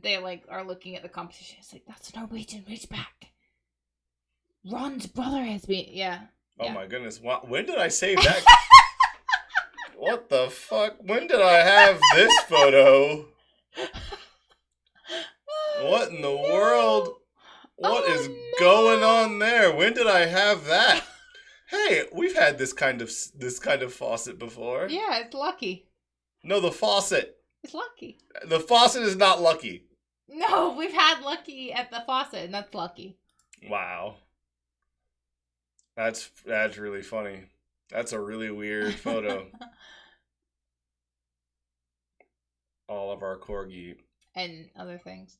they like are looking at the competition. It's like that's a Norwegian Ridgeback. Ron's brother has been, Oh my goodness! When did I save that? What the fuck? When did I have this photo? What in the world? What is going on there? When did I have that? Hey, we've had this kind of faucet before. Yeah, it's Lucky. No, the faucet. It's Lucky. The faucet is not Lucky. No, we've had Lucky at the faucet, and that's Lucky. Wow. That's really funny. That's a really weird photo. All of our corgi. And other things.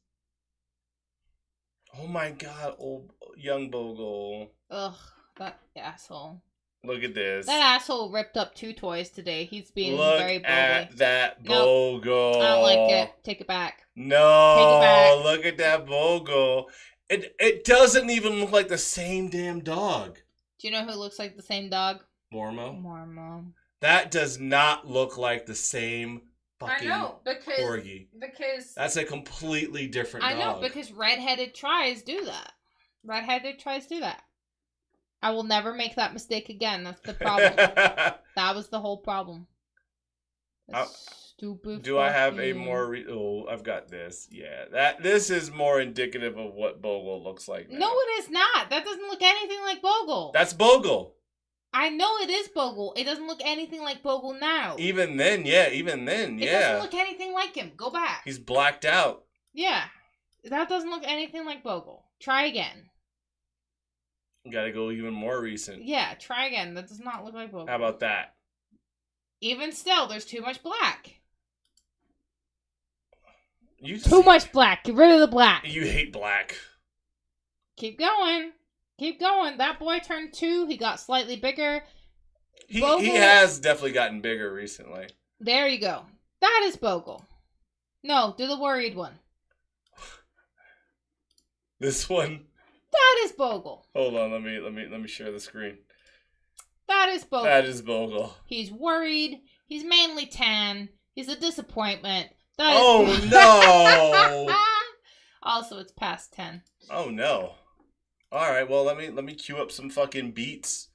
Oh my god, old young Bogle. Ugh, that asshole. Look at this. That asshole ripped up 2 toys today. He's being very Look Bogle. at that Bogle. I don't like it. Take it back. No, Take it back. Look at that Bogle. It doesn't even look like the same damn dog. Do you know who looks like the same dog? Mormo. That does not look like the same fucking corgi. Because That's a completely different dog. I know, because redheaded tries do that. I will never make that mistake again. That's the problem. That was the whole problem. Stupid. Do I have a more? I've got this. Yeah, this is more indicative of what Bogle looks like now. No, it is not. That doesn't look anything like Bogle. That's Bogle. I know it is Bogle. It doesn't look anything like Bogle now. Even then, yeah. It doesn't look anything like him. Go back. He's blacked out. Yeah, that doesn't look anything like Bogle. Try again. You gotta go even more recent. Yeah, try again. That does not look like Bogle. How about that? Even still, there's too much black. Too much black. Get rid of the black. You hate black. Keep going. Keep going. That boy turned 2. He got slightly bigger. He Bogle- has definitely gotten bigger recently. There you go. That is Bogle. No, do the worried one. This one. That is Bogle. Hold on, let me share the screen. That is Bogle. That is Bogle. He's worried. He's mainly tan. He's a disappointment. That Oh is no! Also, it's past 10. Oh no! All right, well let me cue up some fucking beats.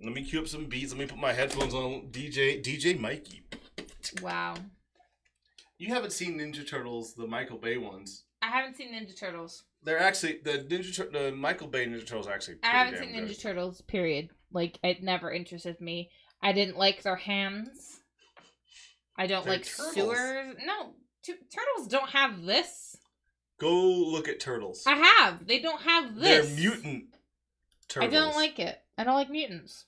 Let me cue up some beats. Let me put my headphones on. DJ Mikey. Wow. You haven't seen Ninja Turtles, the Michael Bay ones. I haven't seen Ninja Turtles. They're actually the Michael Bay Ninja Turtles are actually. I Pretty haven't damn seen good. Ninja Turtles, period. Like, it never interested me. I didn't like their hands. I don't They're like turtles. sewers. No, turtles don't have this. Go look at turtles. I have. They don't have this. They're mutant turtles. I don't like it. I don't like mutants.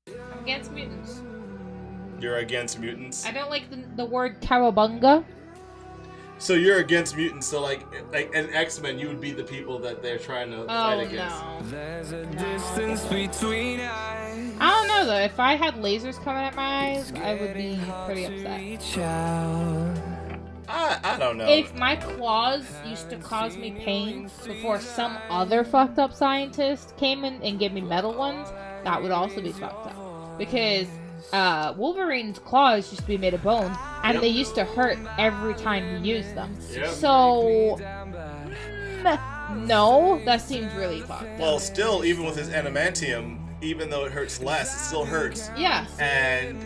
I'm against mutants. You're against mutants. I don't like the word cowabunga. So you're against mutants. So like an X-Men, you would be the people that they're trying to fight against. No. There's a distance between us. I don't know though. If I had lasers coming at my eyes, I would be pretty upset. Reach out. I don't know. If my claws used to cause me pain before some other fucked up scientist came in and gave me metal ones, that would also be fucked up. Because Wolverine's claws used to be made of bone, and Yep. they used to hurt every time he used them. Yep. So, no, that seems really fucked up. Well, still, even with his adamantium, even though it hurts less, it still hurts. Yeah. And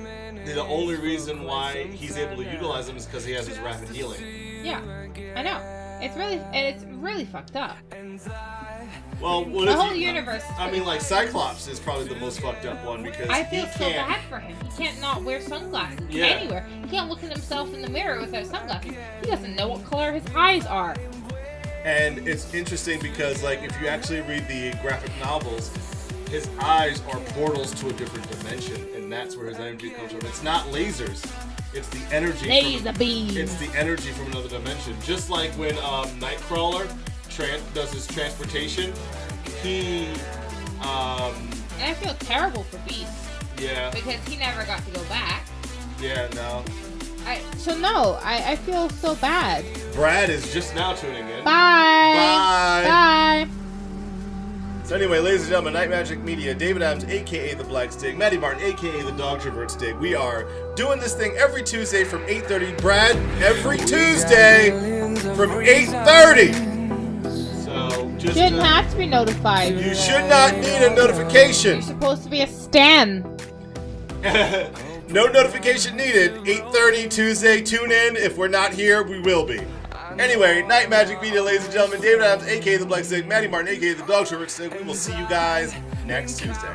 the only reason why he's able to utilize them is because he has his rapid healing. Yeah, I know. It's really fucked up. Well, what The is whole he? universe. Is I mean, like Cyclops is probably the most fucked up one because I feel he so can't. bad for him. He can't not wear sunglasses Yeah. anywhere. He can't look at himself in the mirror without sunglasses. He doesn't know what color his eyes are. And it's interesting because, like, if you actually read the graphic novels, his eyes are portals to a different dimension, and that's where his energy comes from. It's not lasers; it's the energy. Laser beams. It's the energy from another dimension. Just like when Nightcrawler does his transportation, he, And I feel terrible for Beast yeah, because he never got to go back. no. I feel so bad. Brad is just now tuning in. Bye. Bye. Bye. So anyway, ladies and gentlemen, Night Magic Media, David Adams, a.k.a. The Black Stig, Maddie Martin, a.k.a. The Dog Travert Stig. We are doing this thing every Tuesday from 8:30. Brad, every Tuesday from 8:30. So, just Shouldn't have to be notified. you should not need a You're notification. supposed to be a stan. No notification needed. 8:30 Tuesday, tune in. If we're not here, we will be. Anyway, Night Magic Media, ladies and gentlemen, David Adams, a.k.a. The Black Stig, Maddie Martin, a.k.a. The Dog Travert Stig. We will see you guys next Tuesday.